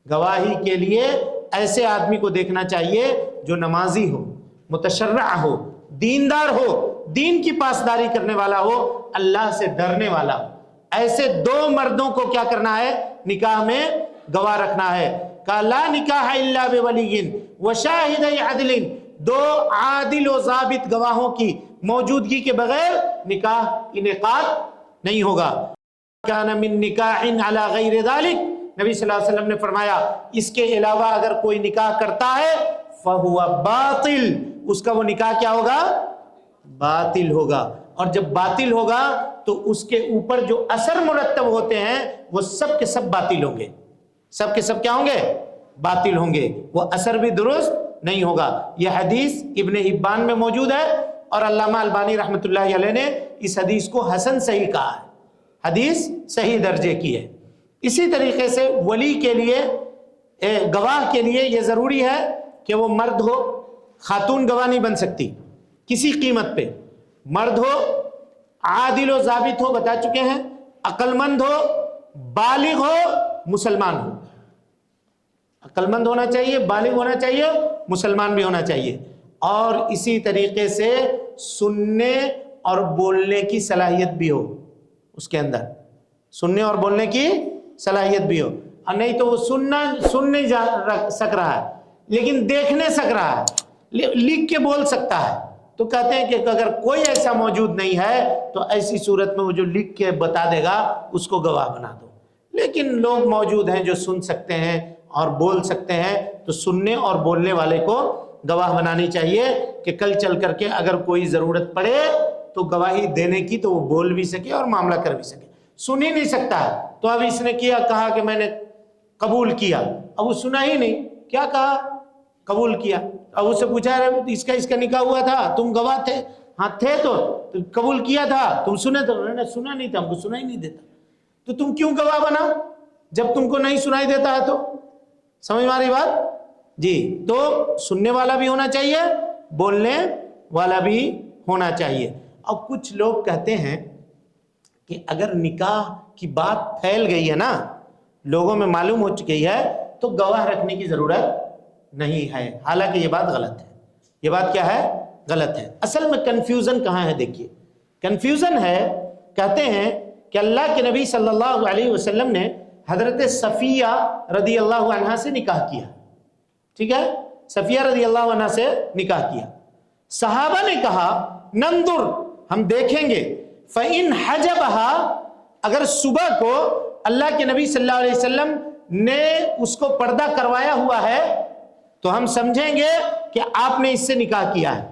گواہی کے لیے ایسے آدمی کو دیکھنا چاہیے جو نمازی ہو، متشرع ہو، دیندار ہو، دین کی پاسداری کرنے والا ہو، اللہ سے ڈرنے والا ہو۔ ایسے دو مردوں کو کیا کرنا ہے؟ نکاح میں گواہ رکھنا ہے. کہا لا نکاح الا بولی وشاہدی عدل، دو عادل و ضابط گواہوں کی موجودگی کے بغیر نکاح انعقاد نہیں ہوگا. کان من نکاح علی غیر ذلک، نبی صلی اللہ علیہ وسلم نے فرمایا اس کے علاوہ اگر کوئی نکاح کرتا ہے فہو باطل، اس کا وہ نکاح کیا ہوگا؟ باطل ہوگا. اور جب باطل ہوگا تو اس کے اوپر جو اثر مرتب ہوتے ہیں وہ سب کے سب باطل ہوں گے. سب کے سب کیا ہوں گے؟ باطل ہوں گے. وہ اثر بھی درست نہیں ہوگا. یہ حدیث ابن حبان میں موجود ہے اور علامہ البانی رحمۃ اللہ علیہ نے اس حدیث کو حسن صحیح کہا ہے، حدیث صحیح درجے کی ہے. اسی طریقے سے ولی کے لیے، گواہ کے لیے یہ ضروری ہے کہ وہ مرد ہو، خاتون گواہ نہیں بن سکتی کسی قیمت پہ. مرد ہو، عادل و ضابط ہو، بتا چکے ہیں، عقل مند ہو، بالغ ہو، مسلمان ہو. عقل مند ہونا چاہیے، بالغ ہونا چاہیے، مسلمان بھی ہونا چاہیے. اور اسی طریقے سے سننے اور بولنے کی صلاحیت بھی ہو، اس کے اندر سننے اور بولنے کی صلاحیت بھی ہو. اور نہیں تو وہ سن نہیں سک رہا ہے لیکن دیکھنے سک رہا ہے، لکھ کے بول سکتا ہے. تو کہتے ہیں کہ اگر کوئی ایسا موجود نہیں ہے تو ایسی صورت میں وہ جو لکھ کے بتا دے گا اس کو گواہ بنا دو. لیکن لوگ موجود ہیں جو سن سکتے ہیں اور بول سکتے ہیں، تو سننے اور بولنے والے کو گواہ بنانی چاہیے کہ کل چل کر کے اگر کوئی ضرورت پڑے تو گواہی دینے کی تو وہ بول بھی سکے اور معاملہ کر بھی سکے. سن ہی نہیں سکتا ہے تو اب اس نے کہا کہ میں نے قبول کیا، اب وہ سنا ہی نہیں، کیا کہا؟ قبول کیا. اب اس سے پوچھا رہے اس کا نکاح ہوا تھا، تم گواہ تھے؟ ہاں تھے. تو قبول کیا تھا، تم سنے تو؟ انہوں نے سنا نہیں تھا، ہم کو سنا ہی نہیں دیتا. تو تم کیوں گواہ بنا جب تم کو نہیں سنائی دیتا ہے؟ تو سمجھ میں آ رہی بات؟ جی. تو سننے والا بھی ہونا چاہیے، بولنے والا بھی ہونا چاہیے. اب کچھ لوگ کہتے ہیں کہ اگر نکاح کی بات پھیل گئی ہے نا، لوگوں میں معلوم ہو چکی ہے، تو گواہ رکھنے کی ضرورت نہیں ہے. حالانکہ یہ بات غلط ہے. یہ بات کیا ہے؟ غلط ہے. اصل میں کنفیوژن کہاں ہے؟ دیکھیے کنفیوژن ہے، کہتے ہیں کہ اللہ کے نبی صلی اللہ علیہ وسلم نے حضرت صفیہ رضی اللہ عنہ سے نکاح کیا. ٹھیک ہے، صفیہ رضی اللہ عنہ سے نکاح کیا. صحابہ نے کہا ننظر، ہم دیکھیں گے، فَإِنْ حَجَبَهَا، اگر صبح کو اللہ کے نبی صلی اللہ علیہ وسلم نے اس کو پردہ کروایا ہوا ہے تو ہم سمجھیں گے کہ آپ نے اس سے نکاح کیا ہے.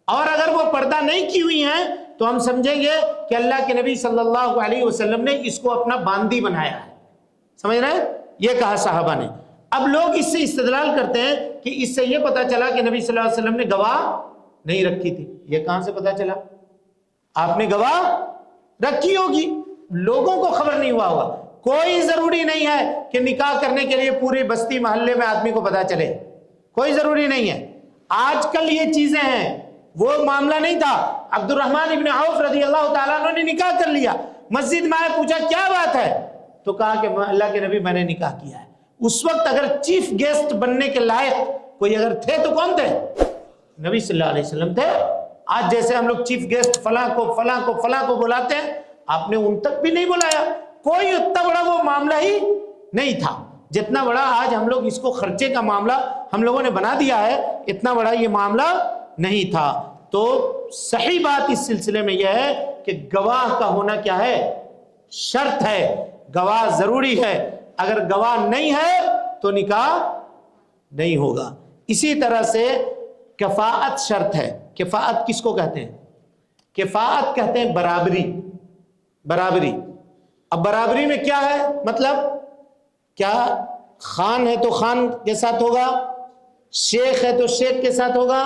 اور اگر وہ پردہ نہیں کی ہوئی ہیں تو ہم سمجھیں گے کہ اللہ کے نبی صلی اللہ علیہ وسلم نے اس کو اپنا باندی بنایا ہے. سمجھ رہے ہیں؟ یہ کہا صحابہ نے. اب لوگ اس سے استدلال کرتے ہیں کہ اس سے یہ پتا چلا کہ نبی صلی اللہ علیہ وسلم نے گواہ نہیں رکھی تھی. یہ کہاں سے پتا چلا؟ آپ نے گواہ رکھی ہوگی، لوگوں کو خبر نہیں ہوا ہوگا. کوئی ضروری نہیں ہے کہ نکاح کرنے کے لیے پوری بستی محلے میں آدمی کو پتا چلے، کوئی ضروری نہیں ہے. آج کل یہ چیزیں ہیں، وہ معاملہ نہیں تھا. عبد الرحمن ابن عوف رضی اللہ تعالیٰ عنہ نے نکاح کر لیا، مسجد میں آئے، پوچھا کیا بات ہے؟ تو کہا کہ اللہ کے نبی میں نے نکاح کیا ہے. اس وقت اگر چیف گیسٹ بننے کے لائق کوئی اگر تھے تو کون تھے؟ نبی صلی اللہ علیہ وسلم تھے. آج جیسے ہم لوگ چیف گیسٹ فلاں کو فلاں کو فلاں کو بلاتے ہیں، آپ نے ان تک بھی نہیں بلایا. کوئی اتنا بڑا وہ معاملہ ہی نہیں تھا جتنا بڑا آج ہم لوگ اس کو خرچے کا معاملہ ہم لوگوں نے بنا دیا ہے. اتنا بڑا یہ معاملہ نہیں تھا. تو صحیح بات اس سلسلے میں یہ ہے کہ گواہ کا ہونا کیا ہے؟ شرط ہے. گواہ ضروری ہے. اگر گواہ نہیں ہے تو نکاح نہیں ہوگا. اسی طرح سے کفاءت شرط ہے. کفاءت کس کو کہتے ہیں؟ کفاءت کہتے ہیں برابری. برابری. اب برابری میں کیا ہے مطلب؟ کیا خان ہے تو خان کے ساتھ ہوگا، شیخ ہے تو شیخ کے ساتھ ہوگا،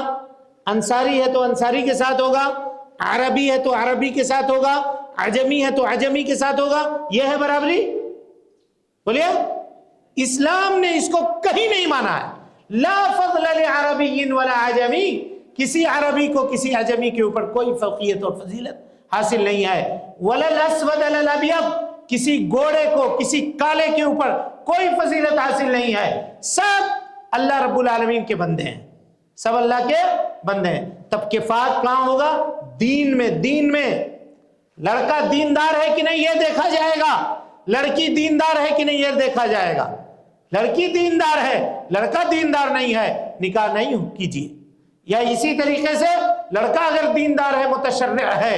انصاری ہے تو انصاری کے ساتھ ہوگا، عربی ہے تو عربی کے ساتھ ہوگا، عجمی ہے تو عجمی کے ساتھ ہوگا. یہ ہے برابری؟ بولیے. اسلام نے اس کو کہیں نہیں مانا ہے. لا فضل لعربی ولا عجمی، کسی عربی کو کسی عجمی کے اوپر کوئی فوقیت اور فضیلت حاصل نہیں ہے. ولا الاسود ولا الابیض، کسی گوڑے کو کسی کالے کے اوپر کوئی فضیلت حاصل نہیں ہے. سب اللہ رب العالمین کے بندے ہیں، سب اللہ کے بندے ہیں. تب کفایت کہاں ہوگا؟ دین میں. دین میں لڑکا دیندار ہے کہ نہیں یہ دیکھا جائے گا، لڑکی دیندار ہے کہ نہیں یہ دیکھا جائے گا۔ لڑکی دیندار ہے، لڑکا دیندار نہیں ہے، نکاح نہیں کیجیے۔ یا اسی طریقے سے لڑکا اگر دیندار ہے، متشرع ہے،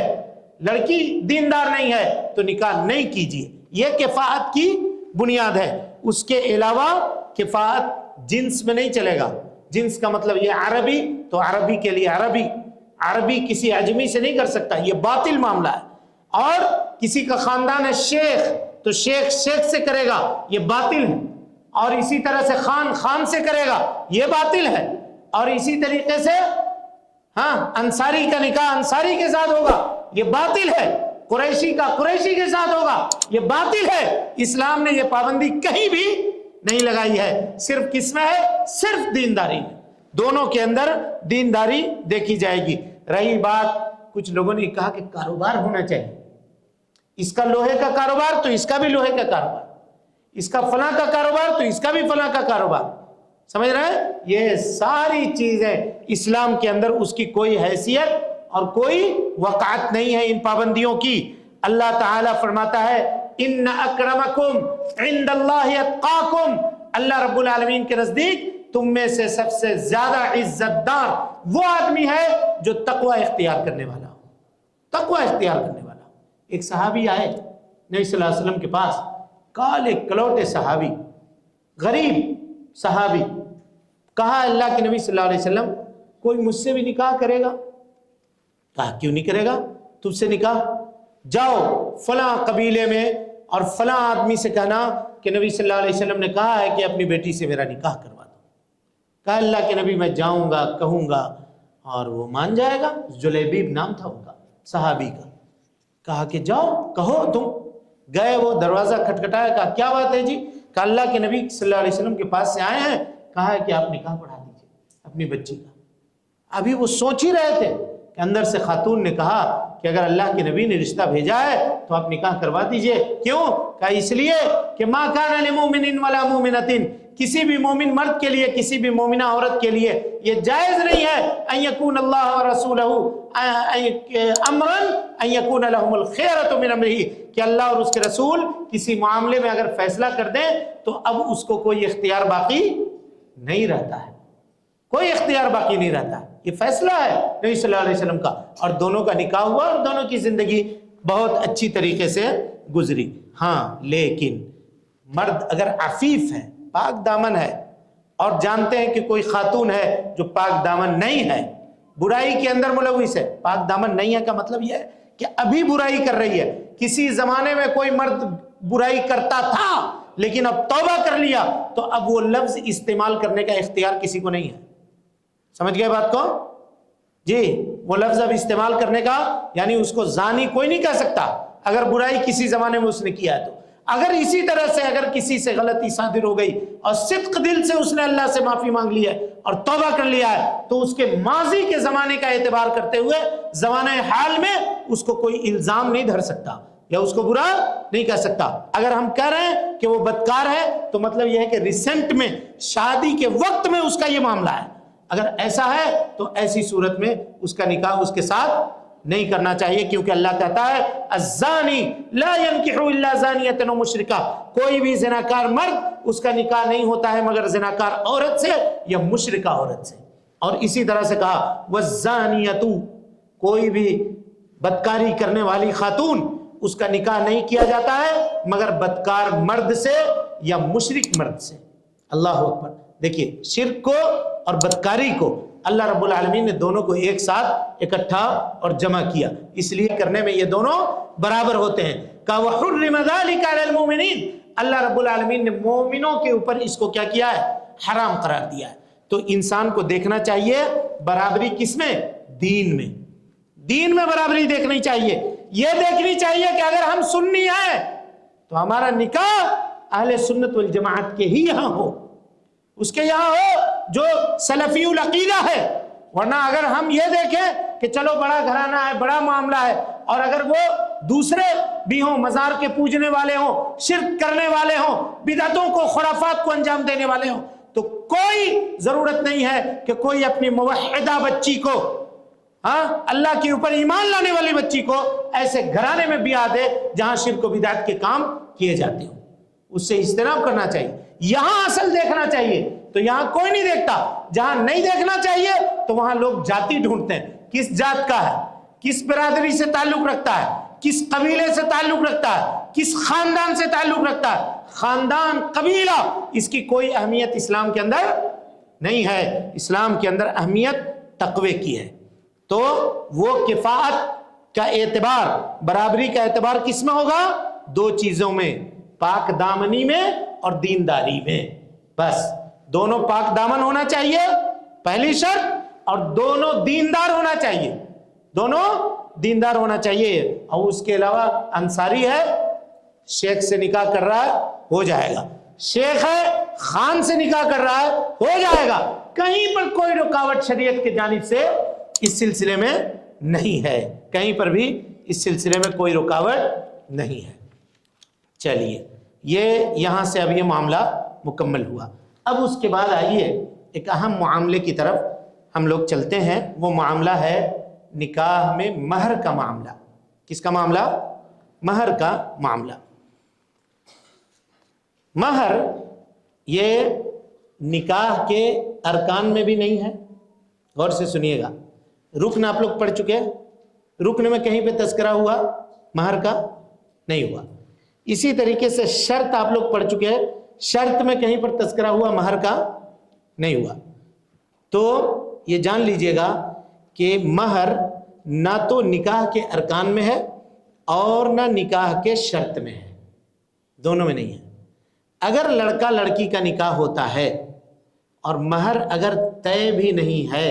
لڑکی دیندار نہیں ہے تو نکاح نہیں کیجیے۔ یہ کفاءت کی بنیاد ہے۔ اس کے علاوہ کفاءت جنس میں نہیں چلے گا۔ جنس کا مطلب یہ عربی تو عربی کے لیے عربی، عربی کسی عجمی سے نہیں کر سکتا، یہ باطل معاملہ ہے۔ اور کسی کا خاندان ہے شیخ تو شیخ شیخ سے کرے گا، یہ باطل ہے۔ اور اسی طرح سے خان خان سے کرے گا، یہ باطل ہے۔ اور اسی طریقے سے انصاری کا نکاح انصاری کے ساتھ ہوگا، یہ باطل ہے۔ قریشی کا قریشی کے ساتھ ہوگا، یہ باطل ہے۔ اسلام نے یہ پابندی کہیں بھی نہیں لگائی ہے، صرف کس میں ہے؟ صرف دینداری میں۔ دونوں کے اندر دینداری دیکھی جائے گی۔ رہی بات، کچھ لوگوں نے کہا کہ کاروبار ہونا چاہیے، اس کا لوہے کا کاروبار تو اس کا بھی لوہے کا کاروبار، اس کا فلاں کا کاروبار تو اس کا بھی فلاں کا کاروبار، سمجھ رہے ہیں؟ یہ ساری چیزیں اسلام کے اندر اس کی کوئی حیثیت اور کوئی وقعت نہیں ہے ان پابندیوں کی۔ اللہ تعالیٰ فرماتا ہے ان اکرمکم عند اللہ اتقاکم، اللہ رب العالمین کے نزدیک تم میں سے سب سے زیادہ عزت دار وہ آدمی ہے جو تقوی اختیار کرنے والا ہو، تقوی اختیار کرنے والا ہو۔ ایک صحابی آئے نبی صلی اللہ علیہ وسلم کے پاس، کالے کلوٹے صحابی، غریب صحابی، کہا اللہ کے نبی صلی اللہ علیہ وسلم کوئی مجھ سے بھی نکاح کرے گا؟ کہا کیوں نہیں کرے گا، تجھ سے نکاح؟ جاؤ فلاں قبیلے میں اور فلاں آدمی سے کہنا کہ نبی صلی اللہ علیہ وسلم نے کہا ہے کہ اپنی بیٹی سے میرا نکاح کروا دو۔ کہا اللہ کے نبی میں جاؤں گا کہوں گا اور وہ مان جائے گا۔ جلیبیب نام تھا ان کا صحابی کا۔ کہا کہ جاؤ کہو تم۔ گئے، وہ دروازہ کھٹکھٹایا، کہا کیا بات ہے جی؟ کہا اللہ کے نبی صلی اللہ علیہ وسلم کے پاس سے آئے ہیں، کہا ہے کہ آپ نکاح پڑھا دیجیے اپنی بچی کا۔ ابھی وہ سوچ ہی رہے تھے کہ اندر سے خاتون نے کہا کہ اگر اللہ کے نبی نے رشتہ بھیجا ہے تو آپ نکاح کروا دیجئے۔ کیوں؟ کہا اس لیے کہ ما کان لمؤمن ولا مؤمنۃ، کسی بھی مومن مرد کے لیے، کسی بھی مومنہ عورت کے لیے یہ جائز نہیں ہے ان یکون اللہ ورسولہ امرا ان یکون لهم الخیرۃ من امرہ، کہ اللہ اور اس کے رسول کسی معاملے میں اگر فیصلہ کر دیں تو اب اس کو کوئی اختیار باقی نہیں رہتا ہے، کوئی اختیار باقی نہیں رہتا ہے۔ یہ فیصلہ ہے نبی صلی اللہ علیہ وسلم کا، اور دونوں کا نکاح ہوا اور دونوں کی زندگی بہت اچھی طریقے سے گزری۔ ہاں لیکن مرد اگر عفیف ہے، پاک دامن ہے، اور جانتے ہیں کہ کوئی خاتون ہے جو پاک دامن نہیں ہے، برائی کے اندر ملوث ہے، پاک دامن نہیں ہے کا مطلب یہ ہے کہ ابھی برائی کر رہی ہے۔ کسی زمانے میں کوئی مرد برائی کرتا تھا لیکن اب توبہ کر لیا تو اب وہ لفظ استعمال کرنے کا اختیار کسی کو نہیں ہے۔ سمجھ گئے بات کو؟ جی، وہ لفظ اب استعمال کرنے کا، یعنی اس کو زانی کوئی نہیں کہہ سکتا اگر برائی کسی زمانے میں اس نے کیا ہے تو۔ اگر اسی طرح سے اگر کسی سے غلطی صادر ہو گئی اور صدق دل سے اس نے اللہ سے معافی مانگ لی ہے اور توبہ کر لیا ہے تو اس کے ماضی کے زمانے کا اعتبار کرتے ہوئے زمانہ حال میں اس کو کوئی الزام نہیں دھر سکتا یا اس کو برا نہیں کہہ سکتا۔ اگر ہم کہہ رہے ہیں کہ وہ بدکار ہے تو مطلب یہ ہے کہ ریسنٹ میں، شادی کے وقت میں اس کا یہ معاملہ ہے۔ اگر ایسا ہے تو ایسی صورت میں اس کا نکاح اس کے ساتھ نہیں کرنا چاہیے، کیونکہ اللہ کہتا ہے الزانی لا ينکح الا زانیۃ و مشرکہ، کوئی بھی زناکار مرد اس کا نکاح نہیں ہوتا ہے مگر زناکار عورت سے یا مشرکہ عورت سے۔ اور اسی طرح سے کہا والزانیۃ، کوئی بھی بدکاری کرنے والی خاتون اس کا نکاح نہیں کیا جاتا ہے مگر بدکار مرد سے یا مشرک مرد سے۔ اللہ اکبر۔ دیکھیے، شرک کو اور بدکاری کو اللہ رب العالمین نے دونوں کو ایک ساتھ اکٹھا اور جمع کیا، اس لیے کرنے میں یہ دونوں برابر ہوتے ہیں۔ کہ وَحُرِّمَ ذَلِكَ عَلَى الْمُؤْمِنِينَ، اللہ رب العالمین نے مومنوں کے اوپر اس کو کیا کیا ہے؟ حرام قرار دیا ہے۔ تو انسان کو دیکھنا چاہیے برابری کس میں؟ دین میں۔ دین میں برابری دیکھنی چاہیے، یہ دیکھنی چاہیے کہ اگر ہم سنی ہیں تو ہمارا نکاح اہل سنت والجماعت کے ہی یہاں ہو، اس کے یہاں ہو جو سلفی العقیدہ ہے۔ ورنہ اگر ہم یہ دیکھیں کہ چلو بڑا گھرانہ ہے، بڑا معاملہ ہے، اور اگر وہ دوسرے بھی ہوں، مزار کے پوجنے والے ہوں، شرک کرنے والے ہوں، بدعتوں کو، خرافات کو انجام دینے والے ہوں، تو کوئی ضرورت نہیں ہے کہ کوئی اپنی موحدہ بچی کو ہاں اللہ کے اوپر ایمان لانے والی بچی کو ایسے گھرانے میں بیاہ دے جہاں شرک و بدعت کے کام کیے جاتے ہوں، اس سے اجتناب کرنا چاہیے۔ یہاں اصل دیکھنا چاہیے تو یہاں کوئی نہیں دیکھتا، جہاں نہیں دیکھنا چاہیے تو وہاں لوگ جاتی ڈھونڈتے ہیں، کس جات کا ہے، کس برادری سے تعلق رکھتا ہے، کس قبیلے سے تعلق رکھتا ہے، کس خاندان سے تعلق رکھتا ہے۔ خاندان، قبیلہ، اس کی کوئی اہمیت اسلام کے اندر نہیں ہے۔ اسلام کے اندر اہمیت تقوی کی ہے۔ تو وہ کفایت کا اعتبار، برابری کا اعتبار کس میں ہوگا؟ دو چیزوں میں، پاک دامنی میں اور دینداری میں۔ بس دونوں پاک دامن ہونا چاہیے پہلی شرط، اور دونوں دیندار ہونا چاہیے، دونوں دیندار ہونا چاہیے۔ اور اس کے علاوہ انصاری ہے، شیخ سے نکاح کر رہا ہے، ہو جائے گا، شیخ ہے خان سے نکاح کر رہا ہے، ہو جائے گا۔ کہیں پر کوئی رکاوٹ شریعت کی جانب سے اس سلسلے میں نہیں ہے، کہیں پر بھی اس سلسلے میں کوئی رکاوٹ نہیں ہے۔ چلیے، یہ یہاں سے اب یہ معاملہ مکمل ہوا۔ اب اس کے بعد آئیے ایک اہم معاملے کی طرف ہم لوگ چلتے ہیں۔ وہ معاملہ ہے نکاح میں مہر کا معاملہ۔ کس کا معاملہ؟ مہر کا معاملہ۔ مہر یہ نکاح کے ارکان میں بھی نہیں ہے، غور سے سنیے گا۔ رکن آپ لوگ پڑھ چکے ہیں، رکن میں کہیں پہ تذکرہ ہوا مہر کا؟ نہیں ہوا۔ اسی طریقے سے شرط آپ لوگ پڑھ چکے ہیں، شرط میں کہیں پر تذکرہ ہوا مہر کا؟ نہیں ہوا۔ تو یہ جان لیجئے گا کہ مہر نہ تو نکاح کے ارکان میں ہے اور نہ نکاح کے شرط میں ہے، دونوں میں نہیں ہے۔ اگر لڑکا لڑکی کا نکاح ہوتا ہے اور مہر اگر طے بھی نہیں ہے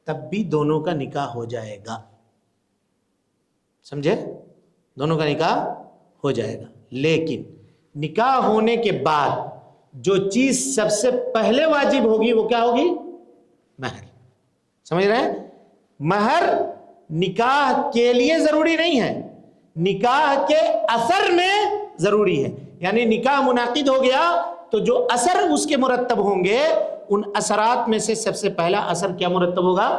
تب بھی دونوں کا نکاح ہو جائے گا، سمجھے؟ دونوں کا نکاح ہو جائے گا۔ لیکن نکاح ہونے کے بعد جو چیز سب سے پہلے واجب ہوگی وہ کیا ہوگی؟ مہر۔ سمجھ رہے ہیں؟ مہر نکاح کے لیے ضروری نہیں ہے، نکاح کے اثر میں ضروری ہے۔ یعنی نکاح منعقد ہو گیا تو جو اثر اس کے مرتب ہوں گے، ان اثرات میں سے سب سے پہلا اثر کیا مرتب ہوگا؟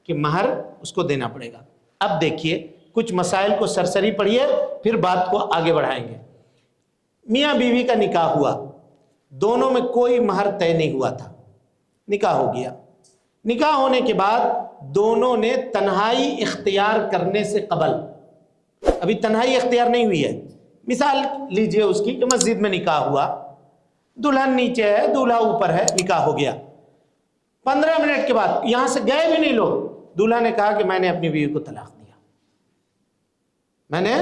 کہ مہر اس کو دینا پڑے گا۔ اب دیکھیے کچھ مسائل کو سرسری پڑھیے، پھر بات کو آگے بڑھائیں گے۔ میاں بیوی کا نکاح ہوا، دونوں میں کوئی مہر طے نہیں ہوا تھا، نکاح ہو گیا۔ نکاح ہونے کے بعد دونوں نے تنہائی اختیار کرنے سے قبل، ابھی تنہائی اختیار نہیں ہوئی ہے، مثال لیجئے اس کی کہ مسجد میں نکاح ہوا، دلہن نیچے ہے دولہا اوپر ہے، نکاح ہو گیا۔ 15 منٹ کے بعد یہاں سے گئے بھی نہیں لوگ، دولہا نے کہا کہ میں نے اپنی بیوی کو طلاق دیا، میں نے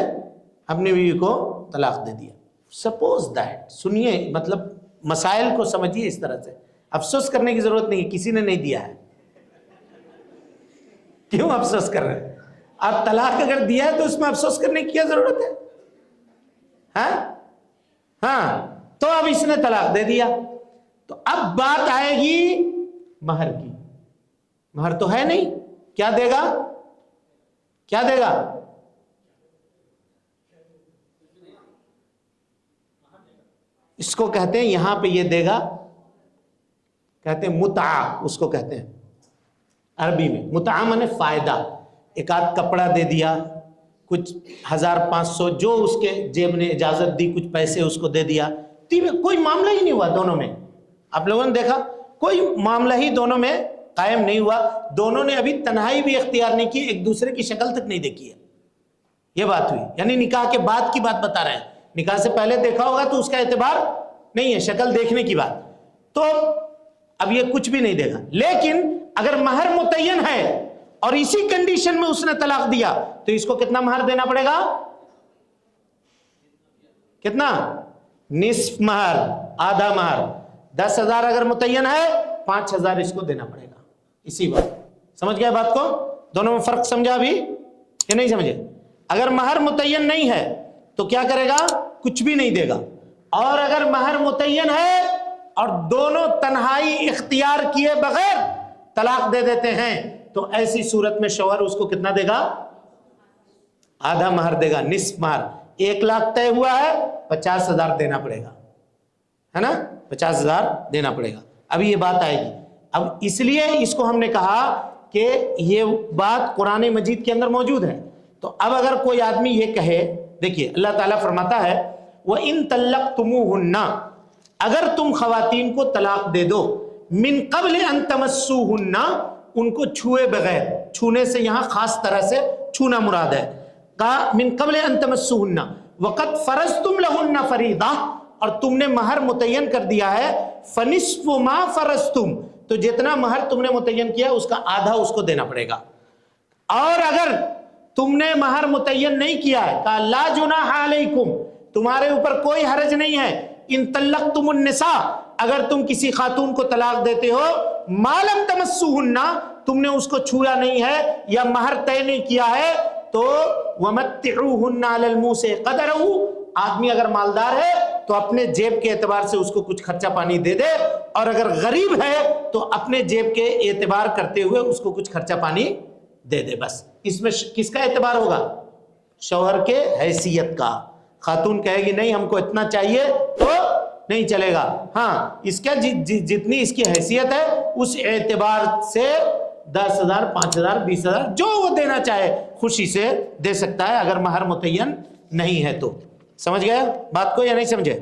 اپنی بیوی کو طلاق دے دیا۔ سپوز دیٹ، سنیے مطلب مسائل کو سمجھیے اس طرح سے، افسوس کرنے کی ضرورت نہیں ہے، کسی نے نہیں دیا ہے، کیوں افسوس کر رہے ہیں؟ آپ طلاق اگر دیا ہے تو اس میں افسوس کرنے کی کیا ضرورت ہے؟ ہاں تو اب اس نے طلاق دے دیا، تو اب بات آئے گی مہر کی۔ مہر تو ہے نہیں، کیا دے گا؟ کیا دے گا؟ اس کو کہتے ہیں، یہاں پہ یہ دے گا، کہتے ہیں متعہ، اس کو کہتے ہیں عربی میں متعہ مانے فائدہ۔ ایک آدھ کپڑا دے دیا، کچھ 1500 جو اس کے جیب نے اجازت دی، کچھ پیسے اس کو دے دیا، کوئی معاملہ ہی نہیں ہوا دونوں میں۔ آپ لوگوں نے دیکھا کوئی معاملہ ہی دونوں میں قائم نہیں ہوا، دونوں نے ابھی تنہائی بھی اختیار نہیں کی، ایک دوسرے کی شکل تک نہیں دیکھی ہے، یہ بات ہوئی۔ یعنی نکاح کے بعد کی بات بتا رہے ہیں، نکاح سے پہلے دیکھا ہوگا تو اس کا اعتبار نہیں ہے، شکل دیکھنے کی بات، تو اب یہ کچھ بھی نہیں دے گا۔ لیکن اگر مہر متعین ہے اور اسی کنڈیشن میں اس نے طلاق دیا تو اس کو کتنا مہر دینا پڑے گا؟ کتنا؟ نصف مہر، آدھا مہر۔ 10,000 اگر متعین ہے 5,000 اس کو دینا پڑے گا۔ اسی بات سمجھ گئے بات کو؟ دونوں میں فرق سمجھا ابھی کہ نہیں سمجھے؟ اگر مہر متعین نہیں ہے تو کیا کرے گا؟ کچھ بھی نہیں دے گا۔ اور اگر مہر متعین ہے اور دونوں تنہائی اختیار کیے بغیر طلاق دے دیتے ہیں تو ایسی صورت میں شوہر اس کو کتنا دے گا؟ آدھا مہر دے گا، نصف مہر۔ 1 لاکھ طے ہوا ہے، 50,000 دینا پڑے گا، ہے نا؟ 50,000 دینا پڑے گا۔ اب یہ بات آئے گی، اب اس لیے اس کو ہم نے کہا کہ یہ بات قرآن مجید کے اندر موجود ہے. تو اب اگر کوئی آدمی یہ کہے، دیکھیے اللہ تعالیٰ فرماتا ہے وَإِن طَلَّقْتُمُوهُنَّ، اگر تم خواتین کو طلاق دے دو، من قبل ان تمسوهن، ان کو چھوئے بغیر، چھونے سے یہاں خاص طرح سے چھونا مراد ہے، کہا من قبل ان تمسوهن وقد فرضتم لهن فریضہ، اور تم نے مہر متعین کر دیا ہے، فنصف ما فرضتم، تو جتنا مہر تم نے متعین کیا اس کا آدھا اس کو دینا پڑے گا. اور اگر تم نے مہر متعین نہیں کیا ہے، کہا لا جناح علیکم، تمہارے اوپر کوئی حرج نہیں ہے، ان طلقتم النساء، اگر تم کسی خاتون کو طلاق دیتے ہو، ما لم تمسوهن، تم نے اس کو چھویا نہیں ہے یا مہر طے نہیں کیا ہے، تو ومتعوهن علی الموسع قدرہ، آدمی اگر مالدار ہے تو اپنے جیب کے اعتبار سے اس کو کچھ خرچہ پانی دے دے، اور اگر غریب ہے تو اپنے جیب کے اعتبار کرتے ہوئے اس کو کچھ خرچہ پانی دے دے. بس اس میں کس کا اعتبار ہوگا؟ شوہر کے حیثیت کا. خاتون کہے گی نہیں ہم کو اتنا چاہیے تو نہیں چلے گا، ہاں اس کا جتنی اس کی حیثیت ہے اس اعتبار سے 10,000 5,000 20,000 جو وہ دینا چاہے خوشی سے دے سکتا ہے، اگر مہر متعین نہیں ہے تو. سمجھ گئے بات کو یا نہیں سمجھے؟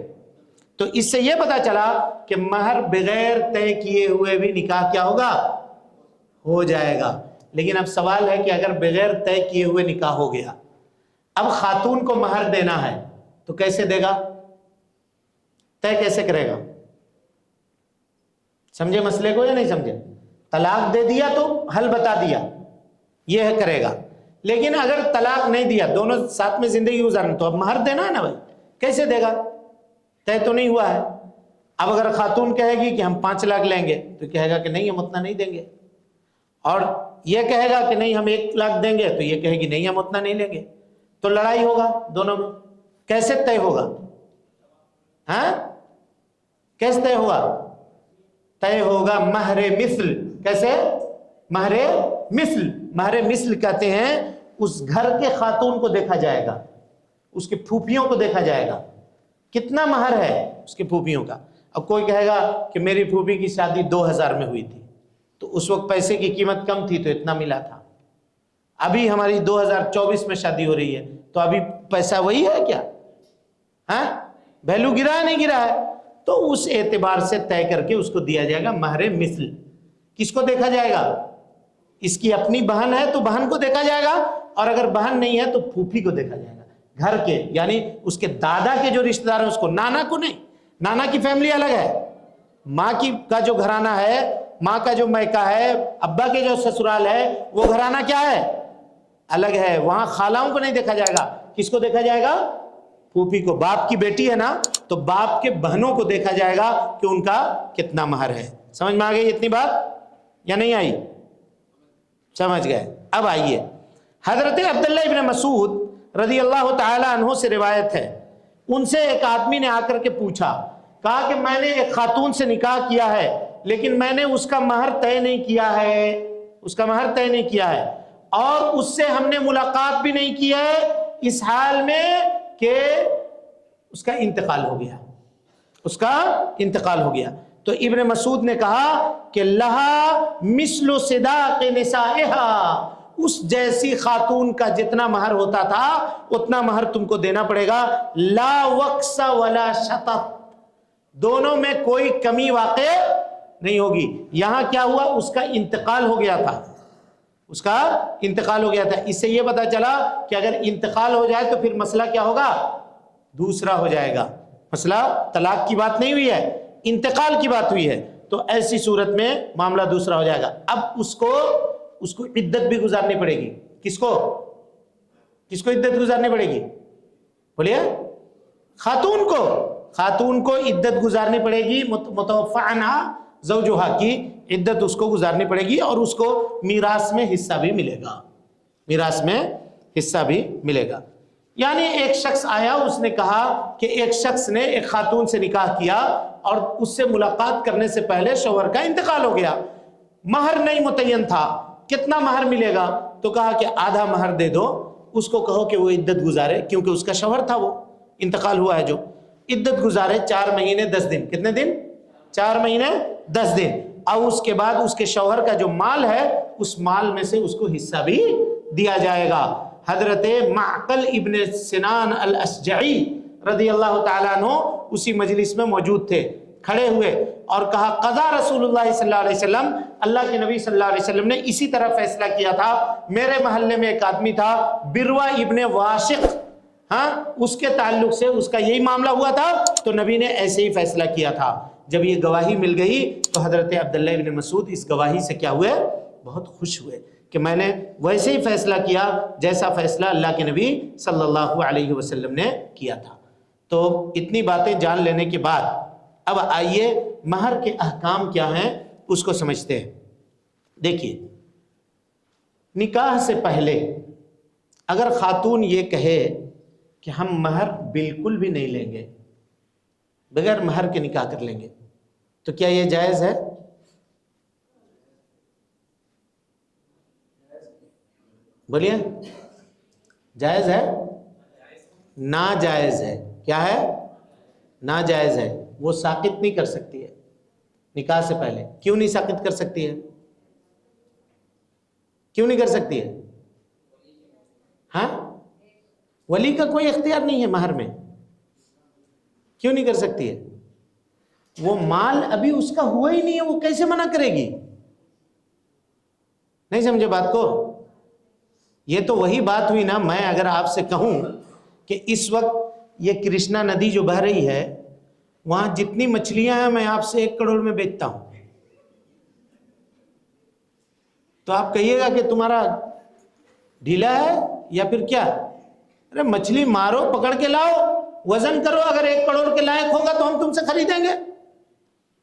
تو اس سے یہ پتا چلا کہ مہر بغیر طے کیے ہوئے بھی نکاح کیا ہوگا؟ ہو جائے گا. لیکن اب سوال ہے کہ اگر بغیر طے کیے ہوئے نکاح ہو گیا، اب خاتون کو مہر دینا ہے تو کیسے دے گا؟ طے کیسے کرے گا؟ سمجھے مسئلے کو یا نہیں سمجھے؟ طلاق دے دیا تو حل بتا دیا، یہ کرے گا. لیکن اگر طلاق نہیں دیا، دونوں ساتھ میں زندگی گزارنا، تو اب مہر دینا ہے نا بھائی، کیسے دے گا؟ طے تو نہیں ہوا ہے. اب اگر خاتون کہے گی کہ ہم 5 لاکھ لیں گے تو کہے گا کہ نہیں ہم اتنا نہیں دیں گے، اور یہ کہے گا کہ نہیں ہم 1 لاکھ دیں گے تو یہ کہے گی نہیں ہم اتنا نہیں لیں گے، تو لڑائی ہوگا دونوں میں. کیسے طے ہوگا؟ ہاں کیسے طے ہوگا؟ طے ہوگا مہر مثل. کیسے؟ مہر مثل. مہر مثل کہتے ہیں اس گھر کے خاتون کو دیکھا جائے گا، اس کے پھوپھیوں کو دیکھا جائے گا کتنا مہر ہے اس کے پھوپھیوں کا. اب کوئی کہے گا کہ میری پھوپھی کی شادی 2000 میں ہوئی تھی، تو اس وقت پیسے کی قیمت کم تھی تو اتنا ملا تھا، ابھی ہماری 2024 میں شادی ہو رہی ہے تو ابھی پیسہ وہی ہے کیا؟ ہاں ویلو گرا ہے نہیں گرا ہے؟ تو اس اعتبار سے طے کر کے اس کو دیا جائے گا مہر مثل. کس کو دیکھا جائے گا؟ اس کی اپنی بہن ہے تو بہن کو دیکھا جائے گا، اور اگر بہن نہیں ہے تو پھوپھی کو دیکھا جائے گا. گھر کے یعنی اس کے دادا کے جو رشتہ دار ہیں اس کو، نانا کو نہیں. نانا کی فیملی الگ ہے، ماں کی کا جو گھرانہ ہے، ماں کا جو میکا ہے، ابا کے جو سسرال ہے، وہ گھرانہ کیا ہے؟ الگ ہے. وہاں خالاؤں کو نہیں دیکھا جائے گا. کس کو دیکھا جائے گا؟ پھوپھی کو. باپ کی بیٹی ہے نا تو باپ کے بہنوں کو دیکھا جائے گا کہ ان کا کتنا مہر ہے. سمجھ میں آ گئی اتنی بات یا نہیں آئی؟ سمجھ گئے. اب آئیے حضرت عبداللہ ابن مسعود رضی اللہ تعالی عنہ سے روایت ہے، ان سے ایک آدمی نے آ کر کے پوچھا، کہا کہ میں نے ایک خاتون سے نکاح کیا ہے لیکن میں نے اس کا مہر طے نہیں کیا ہے، اس کا مہر طے نہیں کیا ہے، اور اس سے ہم نے ملاقات بھی نہیں کی ہے، اس حال میں کہ اس کا انتقال ہو گیا، اس کا انتقال ہو گیا. تو ابن مسعود نے کہا کہ لہا مثل صداق نسائہا، اس جیسی خاتون کا جتنا مہر ہوتا تھا اتنا مہر تم کو دینا پڑے گا. لا وقص ولا شطط، دونوں میں کوئی کمی واقع نہیں ہوگی. یہاں کیا ہوا؟ اس کا انتقال ہو گیا تھا، اس کا انتقال ہو گیا تھا. اس سے یہ پتا چلا کہ اگر انتقال ہو جائے تو پھر مسئلہ کیا ہوگا؟ دوسرا ہو جائے گا. مسئلہ طلاق کی بات نہیں ہوئی ہے، انتقال کی بات ہوئی ہے، تو ایسی صورت میں معاملہ دوسرا ہو جائے گا. اب اس کو عدت بھی گزارنی پڑے گی. کس کو عدت گزارنی پڑے گی؟ بولیے. خاتون کو عدت گزارنی پڑے گی. متوفی عنہا زوجہا کی عدت اس کو گزارنی پڑے گی، اور اس کو میراث میں حصہ بھی ملے گا، میراث میں حصہ بھی ملے گا. یعنی ایک شخص آیا، اس نے کہا کہ ایک شخص نے ایک خاتون سے نکاح کیا اور اس سے ملاقات کرنے سے پہلے شوہر کا انتقال ہو گیا، مہر نہیں متعین تھا، کتنا مہر ملے گا؟ تو کہا کہ آدھا مہر دے دو، اس کو کہو کہ وہ عدت گزارے، کیونکہ اس کا شوہر تھا، وہ انتقال ہوا ہے جو، عدت گزارے 4 مہینے 10 دن. کتنے دن؟ 4 مہینے 10 دن. اور اس کے بعد اس کے شوہر کا جو مال ہے اس مال میں سے اس کو حصہ بھی دیا جائے گا۔ حضرت معقل ابن سنان الاشجعی رضی اللہ تعالیٰ عنہ اسی مجلس میں موجود تھے، کھڑے ہوئے اور کہا قضا رسول اللہ صلی اللہ علیہ وسلم، اللہ کے نبی صلی اللہ علیہ وسلم نے اسی طرح فیصلہ کیا تھا۔ میرے محلے میں ایک آدمی تھا بروا ابن واشق، ہاں اس کے تعلق سے اس کا یہی معاملہ ہوا تھا، تو نبی نے ایسے ہی فیصلہ کیا تھا۔ جب یہ گواہی مل گئی تو حضرت عبداللہ ابن مسعود اس گواہی سے کیا ہوئے؟ بہت خوش ہوئے کہ میں نے ویسے ہی فیصلہ کیا جیسا فیصلہ اللہ کے نبی صلی اللہ علیہ وسلم نے کیا تھا۔ تو اتنی باتیں جان لینے کے بعد اب آئیے مہر کے احکام کیا ہیں اس کو سمجھتے ہیں۔ دیکھیے، نکاح سے پہلے اگر خاتون یہ کہے کہ ہم مہر بالکل بھی نہیں لیں گے، بغیر مہر کے نکاح کر لیں گے، تو کیا یہ جائز ہے؟ بولیے، جائز ہے؟ ناجائز ہے۔ کیا ہے؟ ناجائز ہے۔ وہ ساقط نہیں کر سکتی ہے نکاح سے پہلے۔ کیوں نہیں ساقط کر سکتی ہے؟ کیوں نہیں کر سکتی ہے؟ ہاں، ولی کا کوئی اختیار نہیں ہے مہر میں۔ کیوں نہیں کر سکتی ہے؟ وہ مال ابھی اس کا ہوا ہی نہیں ہے، وہ کیسے منع کرے گی؟ نہیں سمجھے بات کو؟ یہ تو وہی بات ہوئی نا، میں اگر آپ سے کہوں کہ اس وقت یہ کرشنا ندی جو بہہ رہی ہے وہاں جتنی مچھلیاں ہیں میں آپ سے 1 کروڑ میں بیچتا ہوں، تو آپ کہیے گا کہ تمہارا ڈھیلا ہے یا پھر کیا؟ ارے مچھلی مارو، پکڑ کے لاؤ، وزن کرو، اگر 1 کروڑ کے لائق ہوگا تو ہم تم سے خریدیں گے۔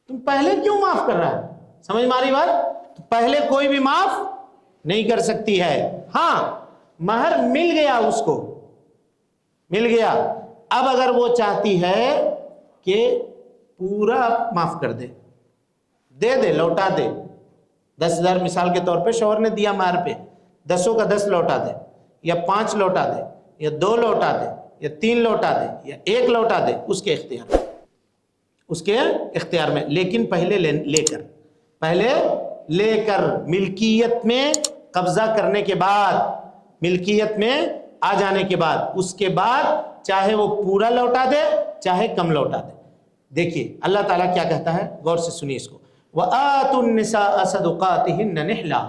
تم پہلے کیوں معاف کر رہا ہے؟ سمجھ ماری بات؟ پہلے کوئی بھی معاف نہیں کر سکتی ہے۔ ہاں، مہر مل گیا، اس کو مل گیا، اب اگر وہ چاہتی ہے کہ پورا معاف کر دے، دے لوٹا دے، 10,000 مثال کے طور پہ شوہر نے دیا مہر پہ، 10 کا 10 لوٹا دے، یا 5 لوٹا دے، یا 2 لوٹا دے، یا 3 لوٹا دے، یا 1 لوٹا دے، اس کے اختیار میں، لیکن پہلے لے کر ملکیت میں قبضہ کرنے کے بعد، ملکیت میں آ جانے کے بعد، اس کے بعد چاہے وہ پورا لوٹا دے چاہے کم لوٹا دے۔ دیکھیے اللہ تعالیٰ کیا کہتا ہے، غور سے سنیے اس کو، وَآتُوا النِّسَاءَ صَدُقَاتِهِنَّ نِحْلًا،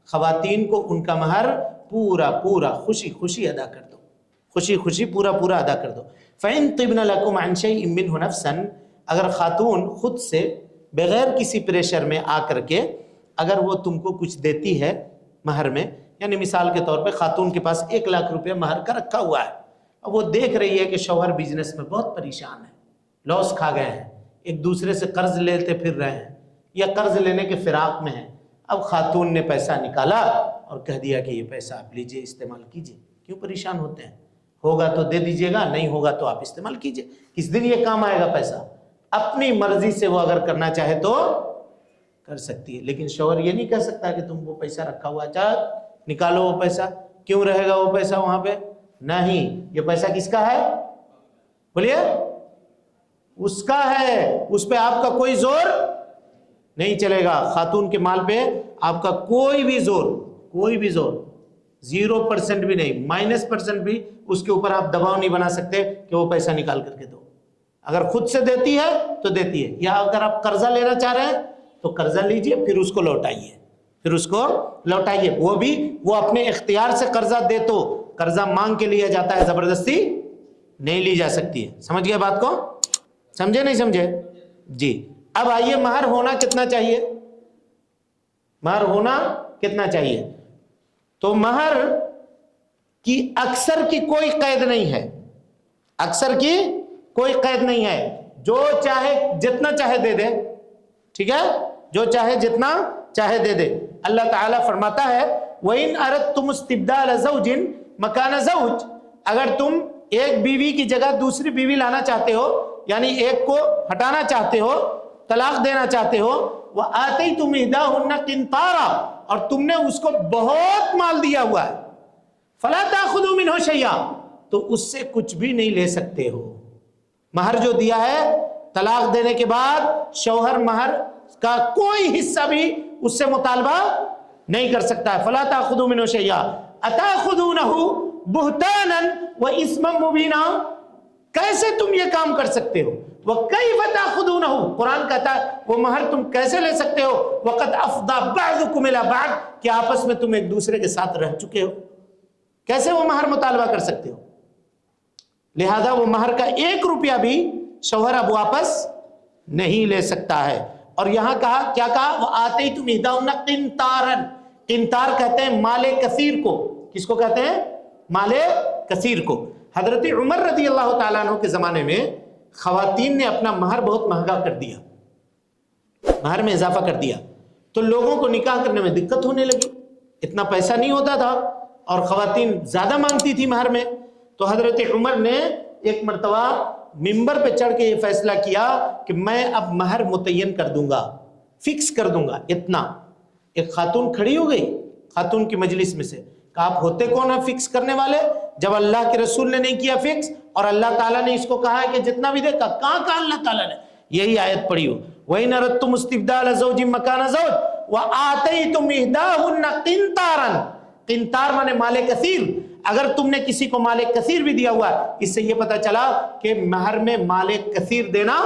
خواتین کو ان کا مہر پورا خوشی ادا کر دو، خوشی پورا ادا کر دو۔ فَإِن طِبْنَ لَكُمْ عَنْ شَيْءٍ مِّنْهُ نَفْسًا، اگر خاتون خود سے بغیر کسی پریشر میں آ کر کے اگر وہ تم کو کچھ دیتی ہے مہر میں، یعنی مثال کے طور پہ خاتون کے پاس 1 لاکھ روپے مہر کا رکھا ہوا ہے، اب وہ دیکھ رہی ہے کہ شوہر بزنس میں بہت پریشان ہے، لاس کھا گئے ہیں، ایک دوسرے سے قرض لیتے پھر رہے ہیں یا قرض لینے کے فراق میں ہیں، اب خاتون نے پیسہ نکالا اور کہہ دیا کہ یہ پیسہ آپ لیجئے، استعمال کیجئے۔ کیوں پریشان ہوتے ہیں؟ ہوگا تو دے دیجئے گا، نہیں ہوگا تو آپ استعمال کیجئے، کس دن یہ کام آئے گا پیسہ۔ اپنی مرضی سے وہ اگر کرنا چاہے تو کر سکتی ہے، لیکن شوہر یہ نہیں کہہ سکتا کہ تم وہ پیسہ رکھا ہوا چاہ نکالو، وہ پیسہ کیوں رہے گا، وہ پیسہ وہاں پہ نہیں، یہ پیسہ کس کا ہے؟ بولیے، اس کا ہے، اس پہ آپ کا کوئی زور نہیں چلے گا۔ خاتون کے مال پہ آپ کا کوئی بھی زور 0% بھی نہیں، -% بھی اس کے اوپر آپ دباؤ نہیں بنا سکتے کہ وہ پیسہ نکال کر کے دو۔ اگر خود سے دیتی ہے تو دیتی ہے، یا اگر آپ قرضہ لینا چاہ رہے ہیں تو قرضہ لیجئے، پھر اس کو لوٹائیے، وہ اپنے اختیار سے قرضہ دے تو قرضہ مانگ کے لیا جاتا ہے، زبردستی نہیں لی جا سکتی ہے۔ سمجھ گئے بات کو؟ سمجھے نہیں سمجھے؟ جی، اب آئیے مہر ہونا کتنا چاہیے؟ مہر ہونا کتنا چاہیے؟ تو مہر کی اکثر کی کوئی قید نہیں ہے، اکثر کی کوئی قید نہیں ہے، جو چاہے جتنا چاہے دے دے، ٹھیک ہے، جو چاہے جتنا چاہے دے دے۔ اللہ تعالیٰ فرماتا ہے وَإِنْ أَرَدْتُمُ اسْتِبْدَالَ زَوْجٍ مَكَانَ زَوْجٍ، اگر تم ایک بیوی کی جگہ دوسری بیوی لانا چاہتے ہو، یعنی ایک کو ہٹانا چاہتے ہو، طلاق دینا چاہتے ہو، وَآتَيْتُمْ إِحْدَاهُنَّ قِنْطَارًا، اور تم نے اس کو بہت مال دیا ہوا ہے، فَلَا تَأْخُذُوا مِنْهُ شَيْئًا، تو اس سے کچھ بھی نہیں لے سکتے ہو۔ مہر جو دیا ہے، طلاق دینے کے بعد شوہر مہر کا کوئی حصہ بھی اس سے مطالبہ نہیں کر سکتا ہے. فلا تاخذوا منه شيئا اتاخذونه بهتانا واثما مبینا. کیسے تم یہ کام کر سکتے ہو؟ وَكَيْفَ تَأْخُذُونَهُ، قرآن کہتا ہے وہ مہر تم کیسے لے سکتے ہو؟ وَقَدْ أَفْضَى بَعْضُكُمْ إِلَى بَعْضٍ، کہ آپس میں تم ایک دوسرے کے ساتھ رہ چکے ہو، کیسے وہ مہر مطالبہ کر سکتے ہو؟ لہذا وہ مہر کا 1 روپیہ بھی شوہر اب واپس نہیں لے سکتا ہے. اور یہاں کہا کیا کہا؟ وَآتَيْتُمْ إِحْدَاهُنَّ قِنْطَارًا. قنطار کہتے ہیں مال کثیر کو. کس کو کہتے ہیں؟ مال کثیر کو. حضرت عمر رضی اللہ تعالیٰ عنہ کے زمانے میں خواتین نے اپنا مہر بہت مہنگا کر دیا، مہر میں اضافہ کر دیا، تو لوگوں کو نکاح کرنے میں دقت ہونے لگی. اتنا پیسہ نہیں ہوتا تھا اور خواتین زیادہ مانگتی تھی مہر میں. تو حضرت عمر نے ایک مرتبہ ممبر پہ چڑھ کے یہ فیصلہ کیا کہ میں اب مہر متعین کر دوں گا، فکس کر دوں گا اتنا. ایک خاتون کھڑی ہو گئی خاتون کی مجلس میں سے، کہ آپ ہوتے کون ہیں فکس کرنے والے؟ جب اللہ کے رسول نے نہیں کیا فکس اور اللہ تعالیٰ نے اس کو کہا ہے کہ جتنا بھی دے. کہاں کہا اللہ تعالیٰ نے؟ یہی آیت پڑھی ہو، وَإِنْ أَرَدْتُمُ اسْتِبْدَالَ زَوْجٍ مَكَانَ زَوْجٍ وَآتَيْتُمْ إِحْدَاهُنَّ قِنْطَارًا. قنطار مانے مال کثیر. اگر تم نے کسی کو مال کثیر بھی دیا ہوا ہے، اس سے یہ پتہ چلا کہ مہر میں مال کثیر دینا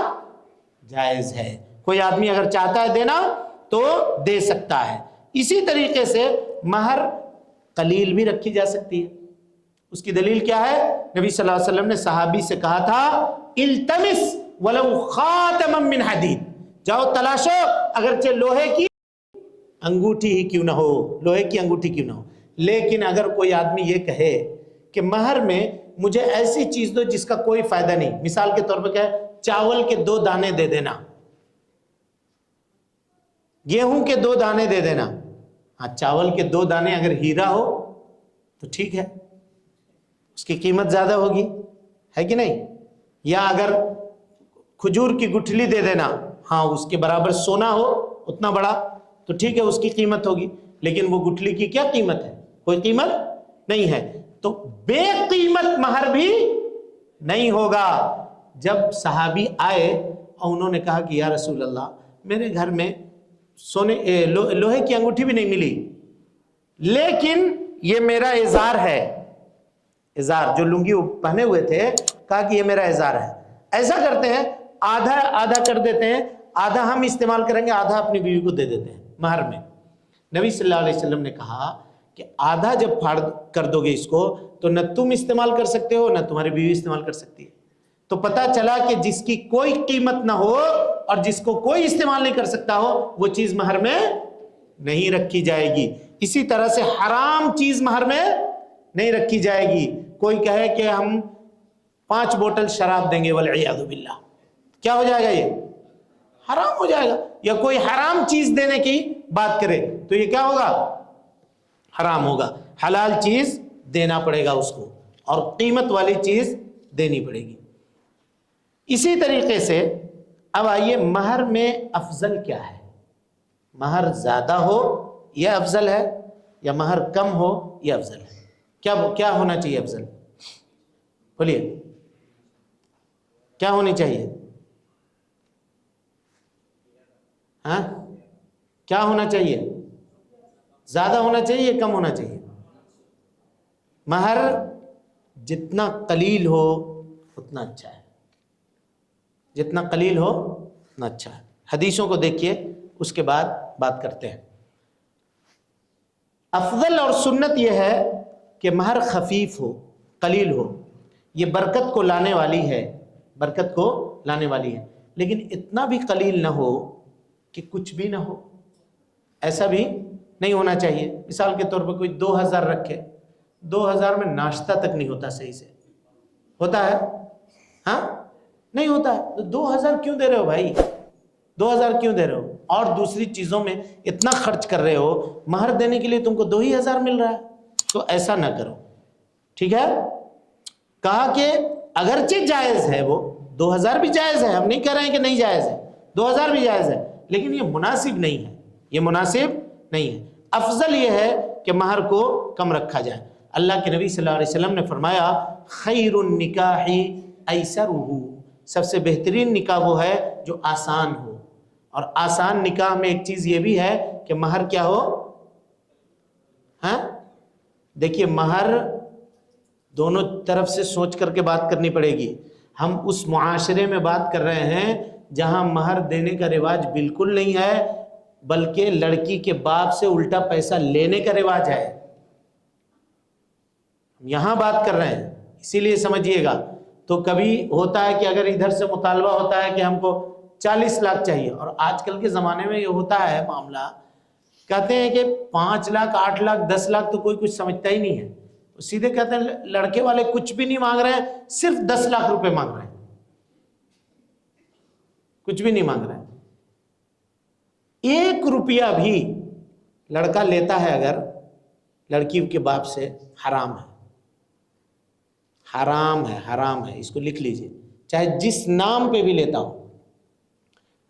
جائز ہے. کوئی آدمی اگر چاہتا ہے دینا تو دے سکتا ہے. اسی طریقے سے مہر قلیل بھی رکھی جا سکتی ہے. اس کی دلیل کیا ہے؟ نبی صلی اللہ علیہ وسلم نے صحابی سے کہا تھا التمس ولو خاتما من حدید، جاؤ تلاشو اگرچہ لوہے کی انگوٹھی ہی کیوں نہ ہو، لوہے کی انگوٹھی کیوں نہ ہو. لیکن اگر کوئی آدمی یہ کہے کہ مہر میں مجھے ایسی چیز دو جس کا کوئی فائدہ نہیں، مثال کے طور پر کیا ہے؟ چاول کے 2 دانے دے دینا، گیہوں کے 2 دانے دے دینا. ہاں چاول کے 2 دانے اگر ہیرا ہو تو ٹھیک ہے، اس کی قیمت زیادہ ہوگی، ہے کہ نہیں؟ یا اگر کھجور کی گٹھلی دے دینا، ہاں اس کے برابر سونا ہو اتنا بڑا تو ٹھیک ہے اس کی قیمت ہوگی. لیکن وہ گٹھلی کی کیا قیمت ہے؟ کوئی قیمت نہیں ہے. تو بے قیمت مہر بھی نہیں ہوگا. جب صحابی آئے اور انہوں نے کہا کہ یا رسول اللہ میرے گھر میں سونے لوہے کی انگوٹھی بھی نہیں ملی، لیکن یہ میرا ازار ہے، ازار جو لنگی پہنے ہوئے تھے، کہا کہ یہ میرا ازار ہے. ایسا کرتے ہیں آدھا آدھا کر دیتے ہیں، آدھا ہم استعمال کریں گے، آدھا اپنی بیوی کو دے دیتے ہیں مہر میں. نبی صلی اللہ علیہ وسلم نے کہا کہ آدھا جب پھاڑ کر دو گے اس کو تو نہ تم استعمال کر سکتے ہو نہ تمہاری بیوی استعمال کر سکتی ہے. تو پتہ چلا کہ جس کی کوئی قیمت نہ ہو اور جس کو کوئی استعمال نہیں کر سکتا ہو وہ چیز مہر میں نہیں رکھی جائے گی. اسی طرح سے حرام چیز مہر میں نہیں رکھی جائے گی. کوئی کہے کہ ہم 5 بوتل شراب دیں گے والعیاذ باللہ، کیا ہو جائے گا؟ یہ حرام ہو جائے گا. یا کوئی حرام چیز دینے کی بات کرے تو یہ کیا ہوگا؟ حرام ہوگا. حلال چیز دینا پڑے گا اس کو اور قیمت والی چیز دینی پڑے گی. اسی طریقے سے اب آئیے مہر میں افضل کیا ہے؟ مہر زیادہ ہو یہ افضل ہے یا مہر کم ہو یہ افضل ہے؟ کیا ہونا چاہیے افضل؟ بولیے کیا ہونی چاہیے؟ ہاں کیا ہونا چاہیے؟ زیادہ ہونا چاہیے یا کم ہونا چاہیے؟ مہر جتنا قلیل ہو اتنا اچھا ہے، جتنا قلیل ہو اتنا اچھا ہے. حدیثوں کو دیکھیے اس کے بعد بات کرتے ہیں. افضل اور سنت یہ ہے کہ مہر خفیف ہو، قلیل ہو. یہ برکت کو لانے والی ہے، برکت کو لانے والی ہے، لیکن اتنا بھی قلیل نہ ہو کہ کچھ بھی نہ ہو. ایسا بھی نہیں ہونا چاہیے. مثال کے طور پر کوئی 2000 رکھے، 2000 میں ناشتہ تک نہیں ہوتا صحیح سے، ہوتا ہے؟ ہاں نہیں ہوتا ہے. تو 2000 کیوں دے رہے ہو بھائی؟ 2000 کیوں دے رہے ہو؟ اور دوسری چیزوں میں اتنا خرچ کر رہے ہو، مہر دینے کے لیے تم کو 2000 مل رہا ہے. تو ایسا نہ کرو، ٹھیک ہے؟ کہا کہ اگرچہ جائز ہے، وہ 2000 بھی جائز ہے، ہم نہیں کہہ رہے ہیں کہ نہیں جائز ہے، 2000 بھی جائز ہے، لیکن یہ مناسب نہیں ہے، یہ مناسب نہیں ہے. افضل یہ ہے کہ مہر کو کم رکھا جائے. اللہ کے نبی صلی اللہ علیہ وسلم نے فرمایا خیر النکاح ایسرہ، سب سے بہترین نکاح وہ ہے جو آسان ہو. اور آسان نکاح میں ایک چیز یہ بھی ہے کہ مہر کیا ہو. ہاں دیکھیے مہر دونوں طرف سے سوچ کر کے بات کرنی پڑے گی. ہم اس معاشرے میں بات کر رہے ہیں جہاں مہر دینے کا رواج بالکل نہیں ہے، بلکہ لڑکی کے باپ سے الٹا پیسہ لینے کا رواج ہے. یہاں بات کر رہے ہیں، اسی لیے سمجھیے گا. تو کبھی ہوتا ہے کہ اگر ادھر سے مطالبہ ہوتا ہے کہ ہم کو 40 لاکھ چاہیے، اور آج کل کے زمانے میں یہ ہوتا ہے معاملہ، کہتے ہیں کہ 5 لاکھ 8 لاکھ 10 لاکھ تو کوئی کچھ سمجھتا ہی نہیں ہے. سیدھے کہتے ہیں لڑکے والے کچھ بھی نہیں مانگ رہے ہیں، صرف 10 لاکھ روپے مانگ رہے ہیں، کچھ بھی نہیں مانگ رہے ہیں. 1 روپیہ بھی لڑکا لیتا ہے اگر لڑکی کے باپ سے، حرام ہے، حرام ہے، حرام ہے. اس کو لکھ لیجئے، چاہے جس نام پہ بھی لیتا ہو،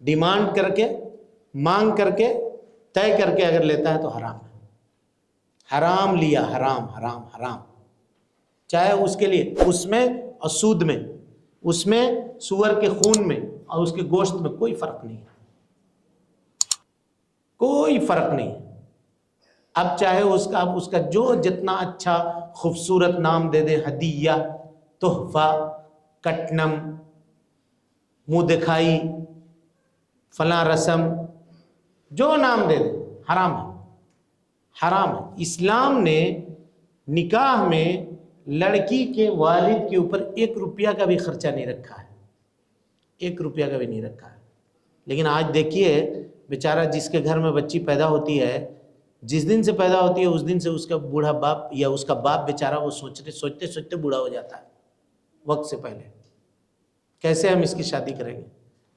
ڈیمانڈ کر کے، مانگ کر کے، طے کر کے اگر لیتا ہے تو حرام ہے. حرام لیا، حرام حرام حرام. چاہے اس کے لیے اس میں اور سود میں، اس میں سور کے خون میں اور اس کے گوشت میں کوئی فرق نہیں ہے، کوئی فرق نہیں ہے. اب چاہے اس کا جو جتنا اچھا خوبصورت نام دے دے، ہدیہ، تحفہ، کٹنم، منہ دکھائی، فلاں رسم، جو نام دے دے، حرام ہے، حرام ہے. اسلام نے نکاح میں لڑکی کے والد کے اوپر 1 روپیہ کا بھی خرچہ نہیں رکھا ہے، 1 روپیہ کا بھی نہیں رکھا ہے. لیکن آج دیکھیے بیچارہ جس کے گھر میں بچی پیدا ہوتی ہے، جس دن سے پیدا ہوتی ہے اس دن سے اس کا بوڑھا باپ یا اس کا باپ بیچارہ وہ سوچتے بوڑھا ہو جاتا ہے وقت سے پہلے. کیسے ہم اس کی شادی کریں گے؟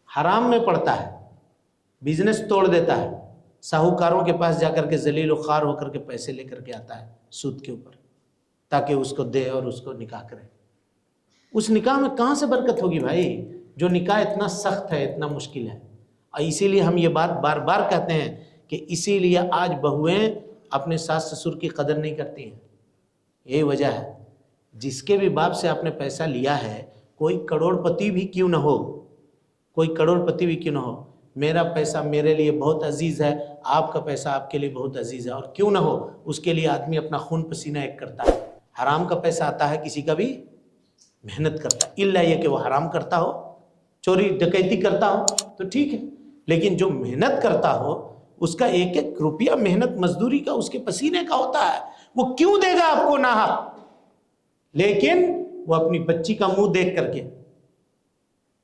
حرام میں پڑتا ہے، بزنس توڑ دیتا ہے، ساہوکاروں کے پاس جا کر کے ذلیل و خوار ہو کر کے پیسے لے کر کے آتا ہے سود کے اوپر، تاکہ اس کو دے اور اس کو نکاح کرے. اس نکاح میں کہاں سے برکت ہوگی بھائی؟ جو نکاح اتنا سخت ہے، اتنا مشکل ہے. اور اسی لیے ہم یہ بات بار بار کہتے ہیں کہ اسی لیے آج بہویں اپنے ساس سسر کی قدر نہیں کرتی ہیں. یہی وجہ ہے. جس کے بھی باپ سے آپ نے پیسہ لیا ہے، کوئی کروڑ پتی بھی کیوں نہ ہو، کوئی کروڑ پتی بھی کیوں نہ ہو، میرا پیسہ میرے لیے بہت عزیز ہے، آپ کا پیسہ آپ کے لیے بہت عزیز ہے. اور کیوں نہ ہو، اس کے لیے آدمی اپنا خون پسینہ ایک کرتا ہے. حرام کا پیسہ آتا ہے، کسی کا بھی محنت کرتا ہے، الا یہ کہ وہ حرام کرتا ہو، چوری ڈکیتی کرتا ہو تو ٹھیک ہے. لیکن جو محنت کرتا ہو، اس کا 1 روپیہ محنت مزدوری کا اس کے پسینے کا ہوتا ہے، وہ کیوں دے گا آپ کو ناحق؟ لیکن وہ اپنی بچی کا منہ دیکھ کر کے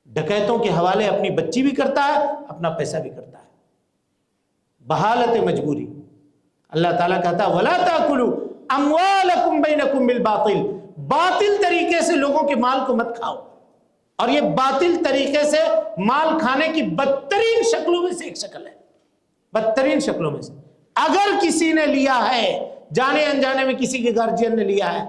ڈکیتوں کے حوالے اپنی بچی بھی کرتا ہے، اپنا پیسہ بھی کرتا ہے، بحالت مجبوری. اللہ تعالیٰ کہتا ہے وَلَا تَأْكُلُوا أَمْوَالَكُمْ بَيْنَكُمْ بِالْبَاطِلِ، باطل طریقے سے لوگوں کے مال کو مت کھاؤ. اور یہ باطل طریقے سے مال کھانے کی بدترین شکلوں میں سے ایک شکل ہے، بدترین شکلوں میں سے. اگر کسی نے لیا ہے، جانے انجانے میں کسی کے گارجین نے لیا ہے،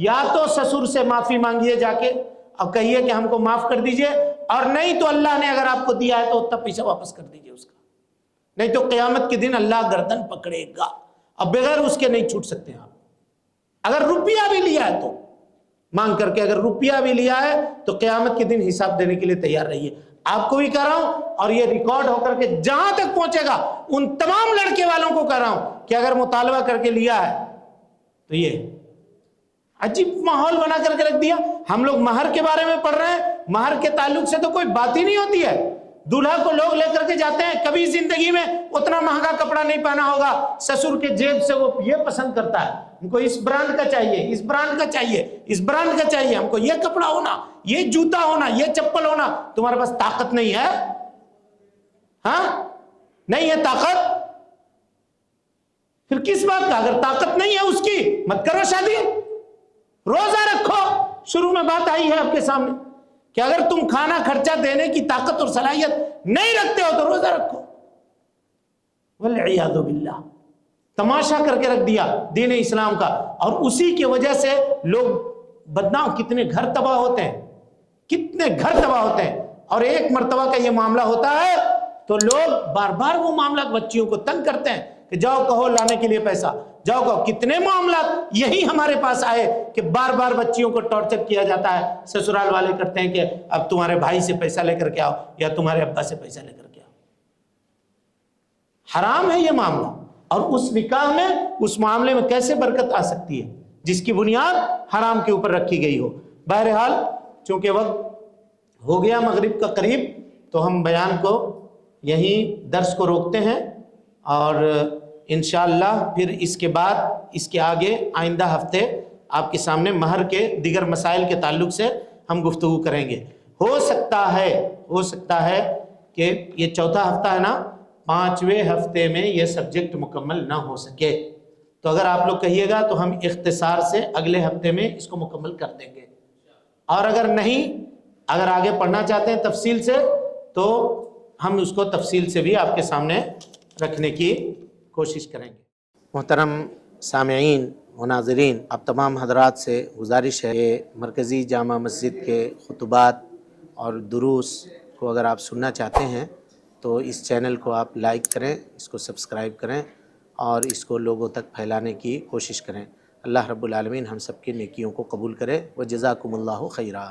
یا تو سسر سے معافی مانگیے جا کے اور کہیے کہ ہم کو معاف کر دیجئے، اور نہیں تو اللہ نے اگر آپ کو دیا ہے تو اتنا پیسہ واپس کر دیجئے اس کا، نہیں تو قیامت کے دن اللہ گردن پکڑے گا، اب بغیر اس کے نہیں چھوٹ سکتے آپ. اگر روپیہ بھی لیا ہے تو مانگ کر کے، اگر روپیہ بھی لیا ہے تو قیامت کے دن حساب دینے کے لیے تیار رہیے. آپ کو بھی کہہ رہا ہوں، اور یہ ریکارڈ ہو کر کے جہاں تک پہنچے گا ان تمام لڑکے والوں کو کہہ رہا ہوں کہ اگر مطالبہ کر کے لیا ہے تو یہ عجیب ماحول بنا کر کے رکھ دیا. ہم لوگ مہر کے بارے میں پڑھ رہے ہیں، مہر کے تعلق سے تو کوئی بات ہی نہیں ہوتی ہے. دولہا کو لوگ لے کر کے جاتے ہیں، کبھی زندگی میں اتنا مہنگا کپڑا نہیں پہنا ہوگا، سسر کے جیب سے وہ یہ پسند کرتا ہے، ہم کو اس برانڈ کا چاہیے، اس برانڈ کا چاہیے، اس برانڈ کا چاہیے، ہم کو یہ کپڑا ہونا، یہ جوتا ہونا، یہ چپل ہونا. تمہارے پاس طاقت نہیں ہے؟ ہاں نہیں ہے طاقت؟ پھر کس بات کا؟ اگر طاقت نہیں ہے اس کی، مت کرو شادی. روزہ رکھو. شروع میں بات آئی ہے آپ کے سامنے کہ اگر تم کھانا خرچہ دینے کی طاقت اور صلاحیت نہیں رکھتے ہو تو روزہ رکھو. والعیاذ باللہ، تماشا کر کے رکھ دیا دین اسلام کا. اور اسی کی وجہ سے لوگ بدنام، کتنے گھر تباہ ہوتے ہیں، کتنے گھر تباہ ہوتے ہیں. اور ایک مرتبہ کا یہ معاملہ ہوتا ہے تو لوگ بار بار وہ معاملات بچیوں کو تنگ کرتے ہیں کہ جاؤ کہو لانے کے لیے پیسہ، جاؤ کہو. کتنے معاملات یہی ہمارے پاس آئے کہ بار بار بچیوں کو ٹارچر کیا جاتا ہے. سسرال والے کرتے ہیں کہ اب تمہارے بھائی سے پیسہ لے کر کے آؤ یا تمہارے ابا سے پیسہ لے کر کے آؤ. حرام ہے یہ معاملہ، اور اس نکاح میں اس معاملے میں کیسے برکت آ سکتی ہے جس کی بنیاد حرام کے اوپر رکھی گئی ہو۔ بہرحال چونکہ وقت ہو گیا مغرب کا قریب، تو ہم بیان کو یہیں درس کو روکتے ہیں، اور انشاءاللہ پھر اس کے بعد اس کے آگے آئندہ ہفتے آپ کے سامنے مہر کے دیگر مسائل کے تعلق سے ہم گفتگو کریں گے۔ ہو سکتا ہے کہ یہ چوتھا ہفتہ ہے نا، 5ویں ہفتے میں یہ سبجیکٹ مکمل نہ ہو سکے، تو اگر آپ لوگ کہیے گا تو ہم اختصار سے اگلے ہفتے میں اس کو مکمل کر دیں گے، اور اگر آگے پڑھنا چاہتے ہیں تفصیل سے تو ہم اس کو تفصیل سے بھی آپ کے سامنے رکھنے کی کوشش کریں گے۔ محترم سامعین و ناظرین، آپ تمام حضرات سے گزارش ہے کہ مرکزی جامع مسجد کے خطبات اور دروس کو اگر آپ سننا چاہتے ہیں تو اس چینل کو آپ لائک کریں، اس کو سبسکرائب کریں اور اس کو لوگوں تک پھیلانے کی کوشش کریں۔ اللہ رب العالمین ہم سب کی نیکیوں کو قبول کرے، وجزاکم اللہ خیرا۔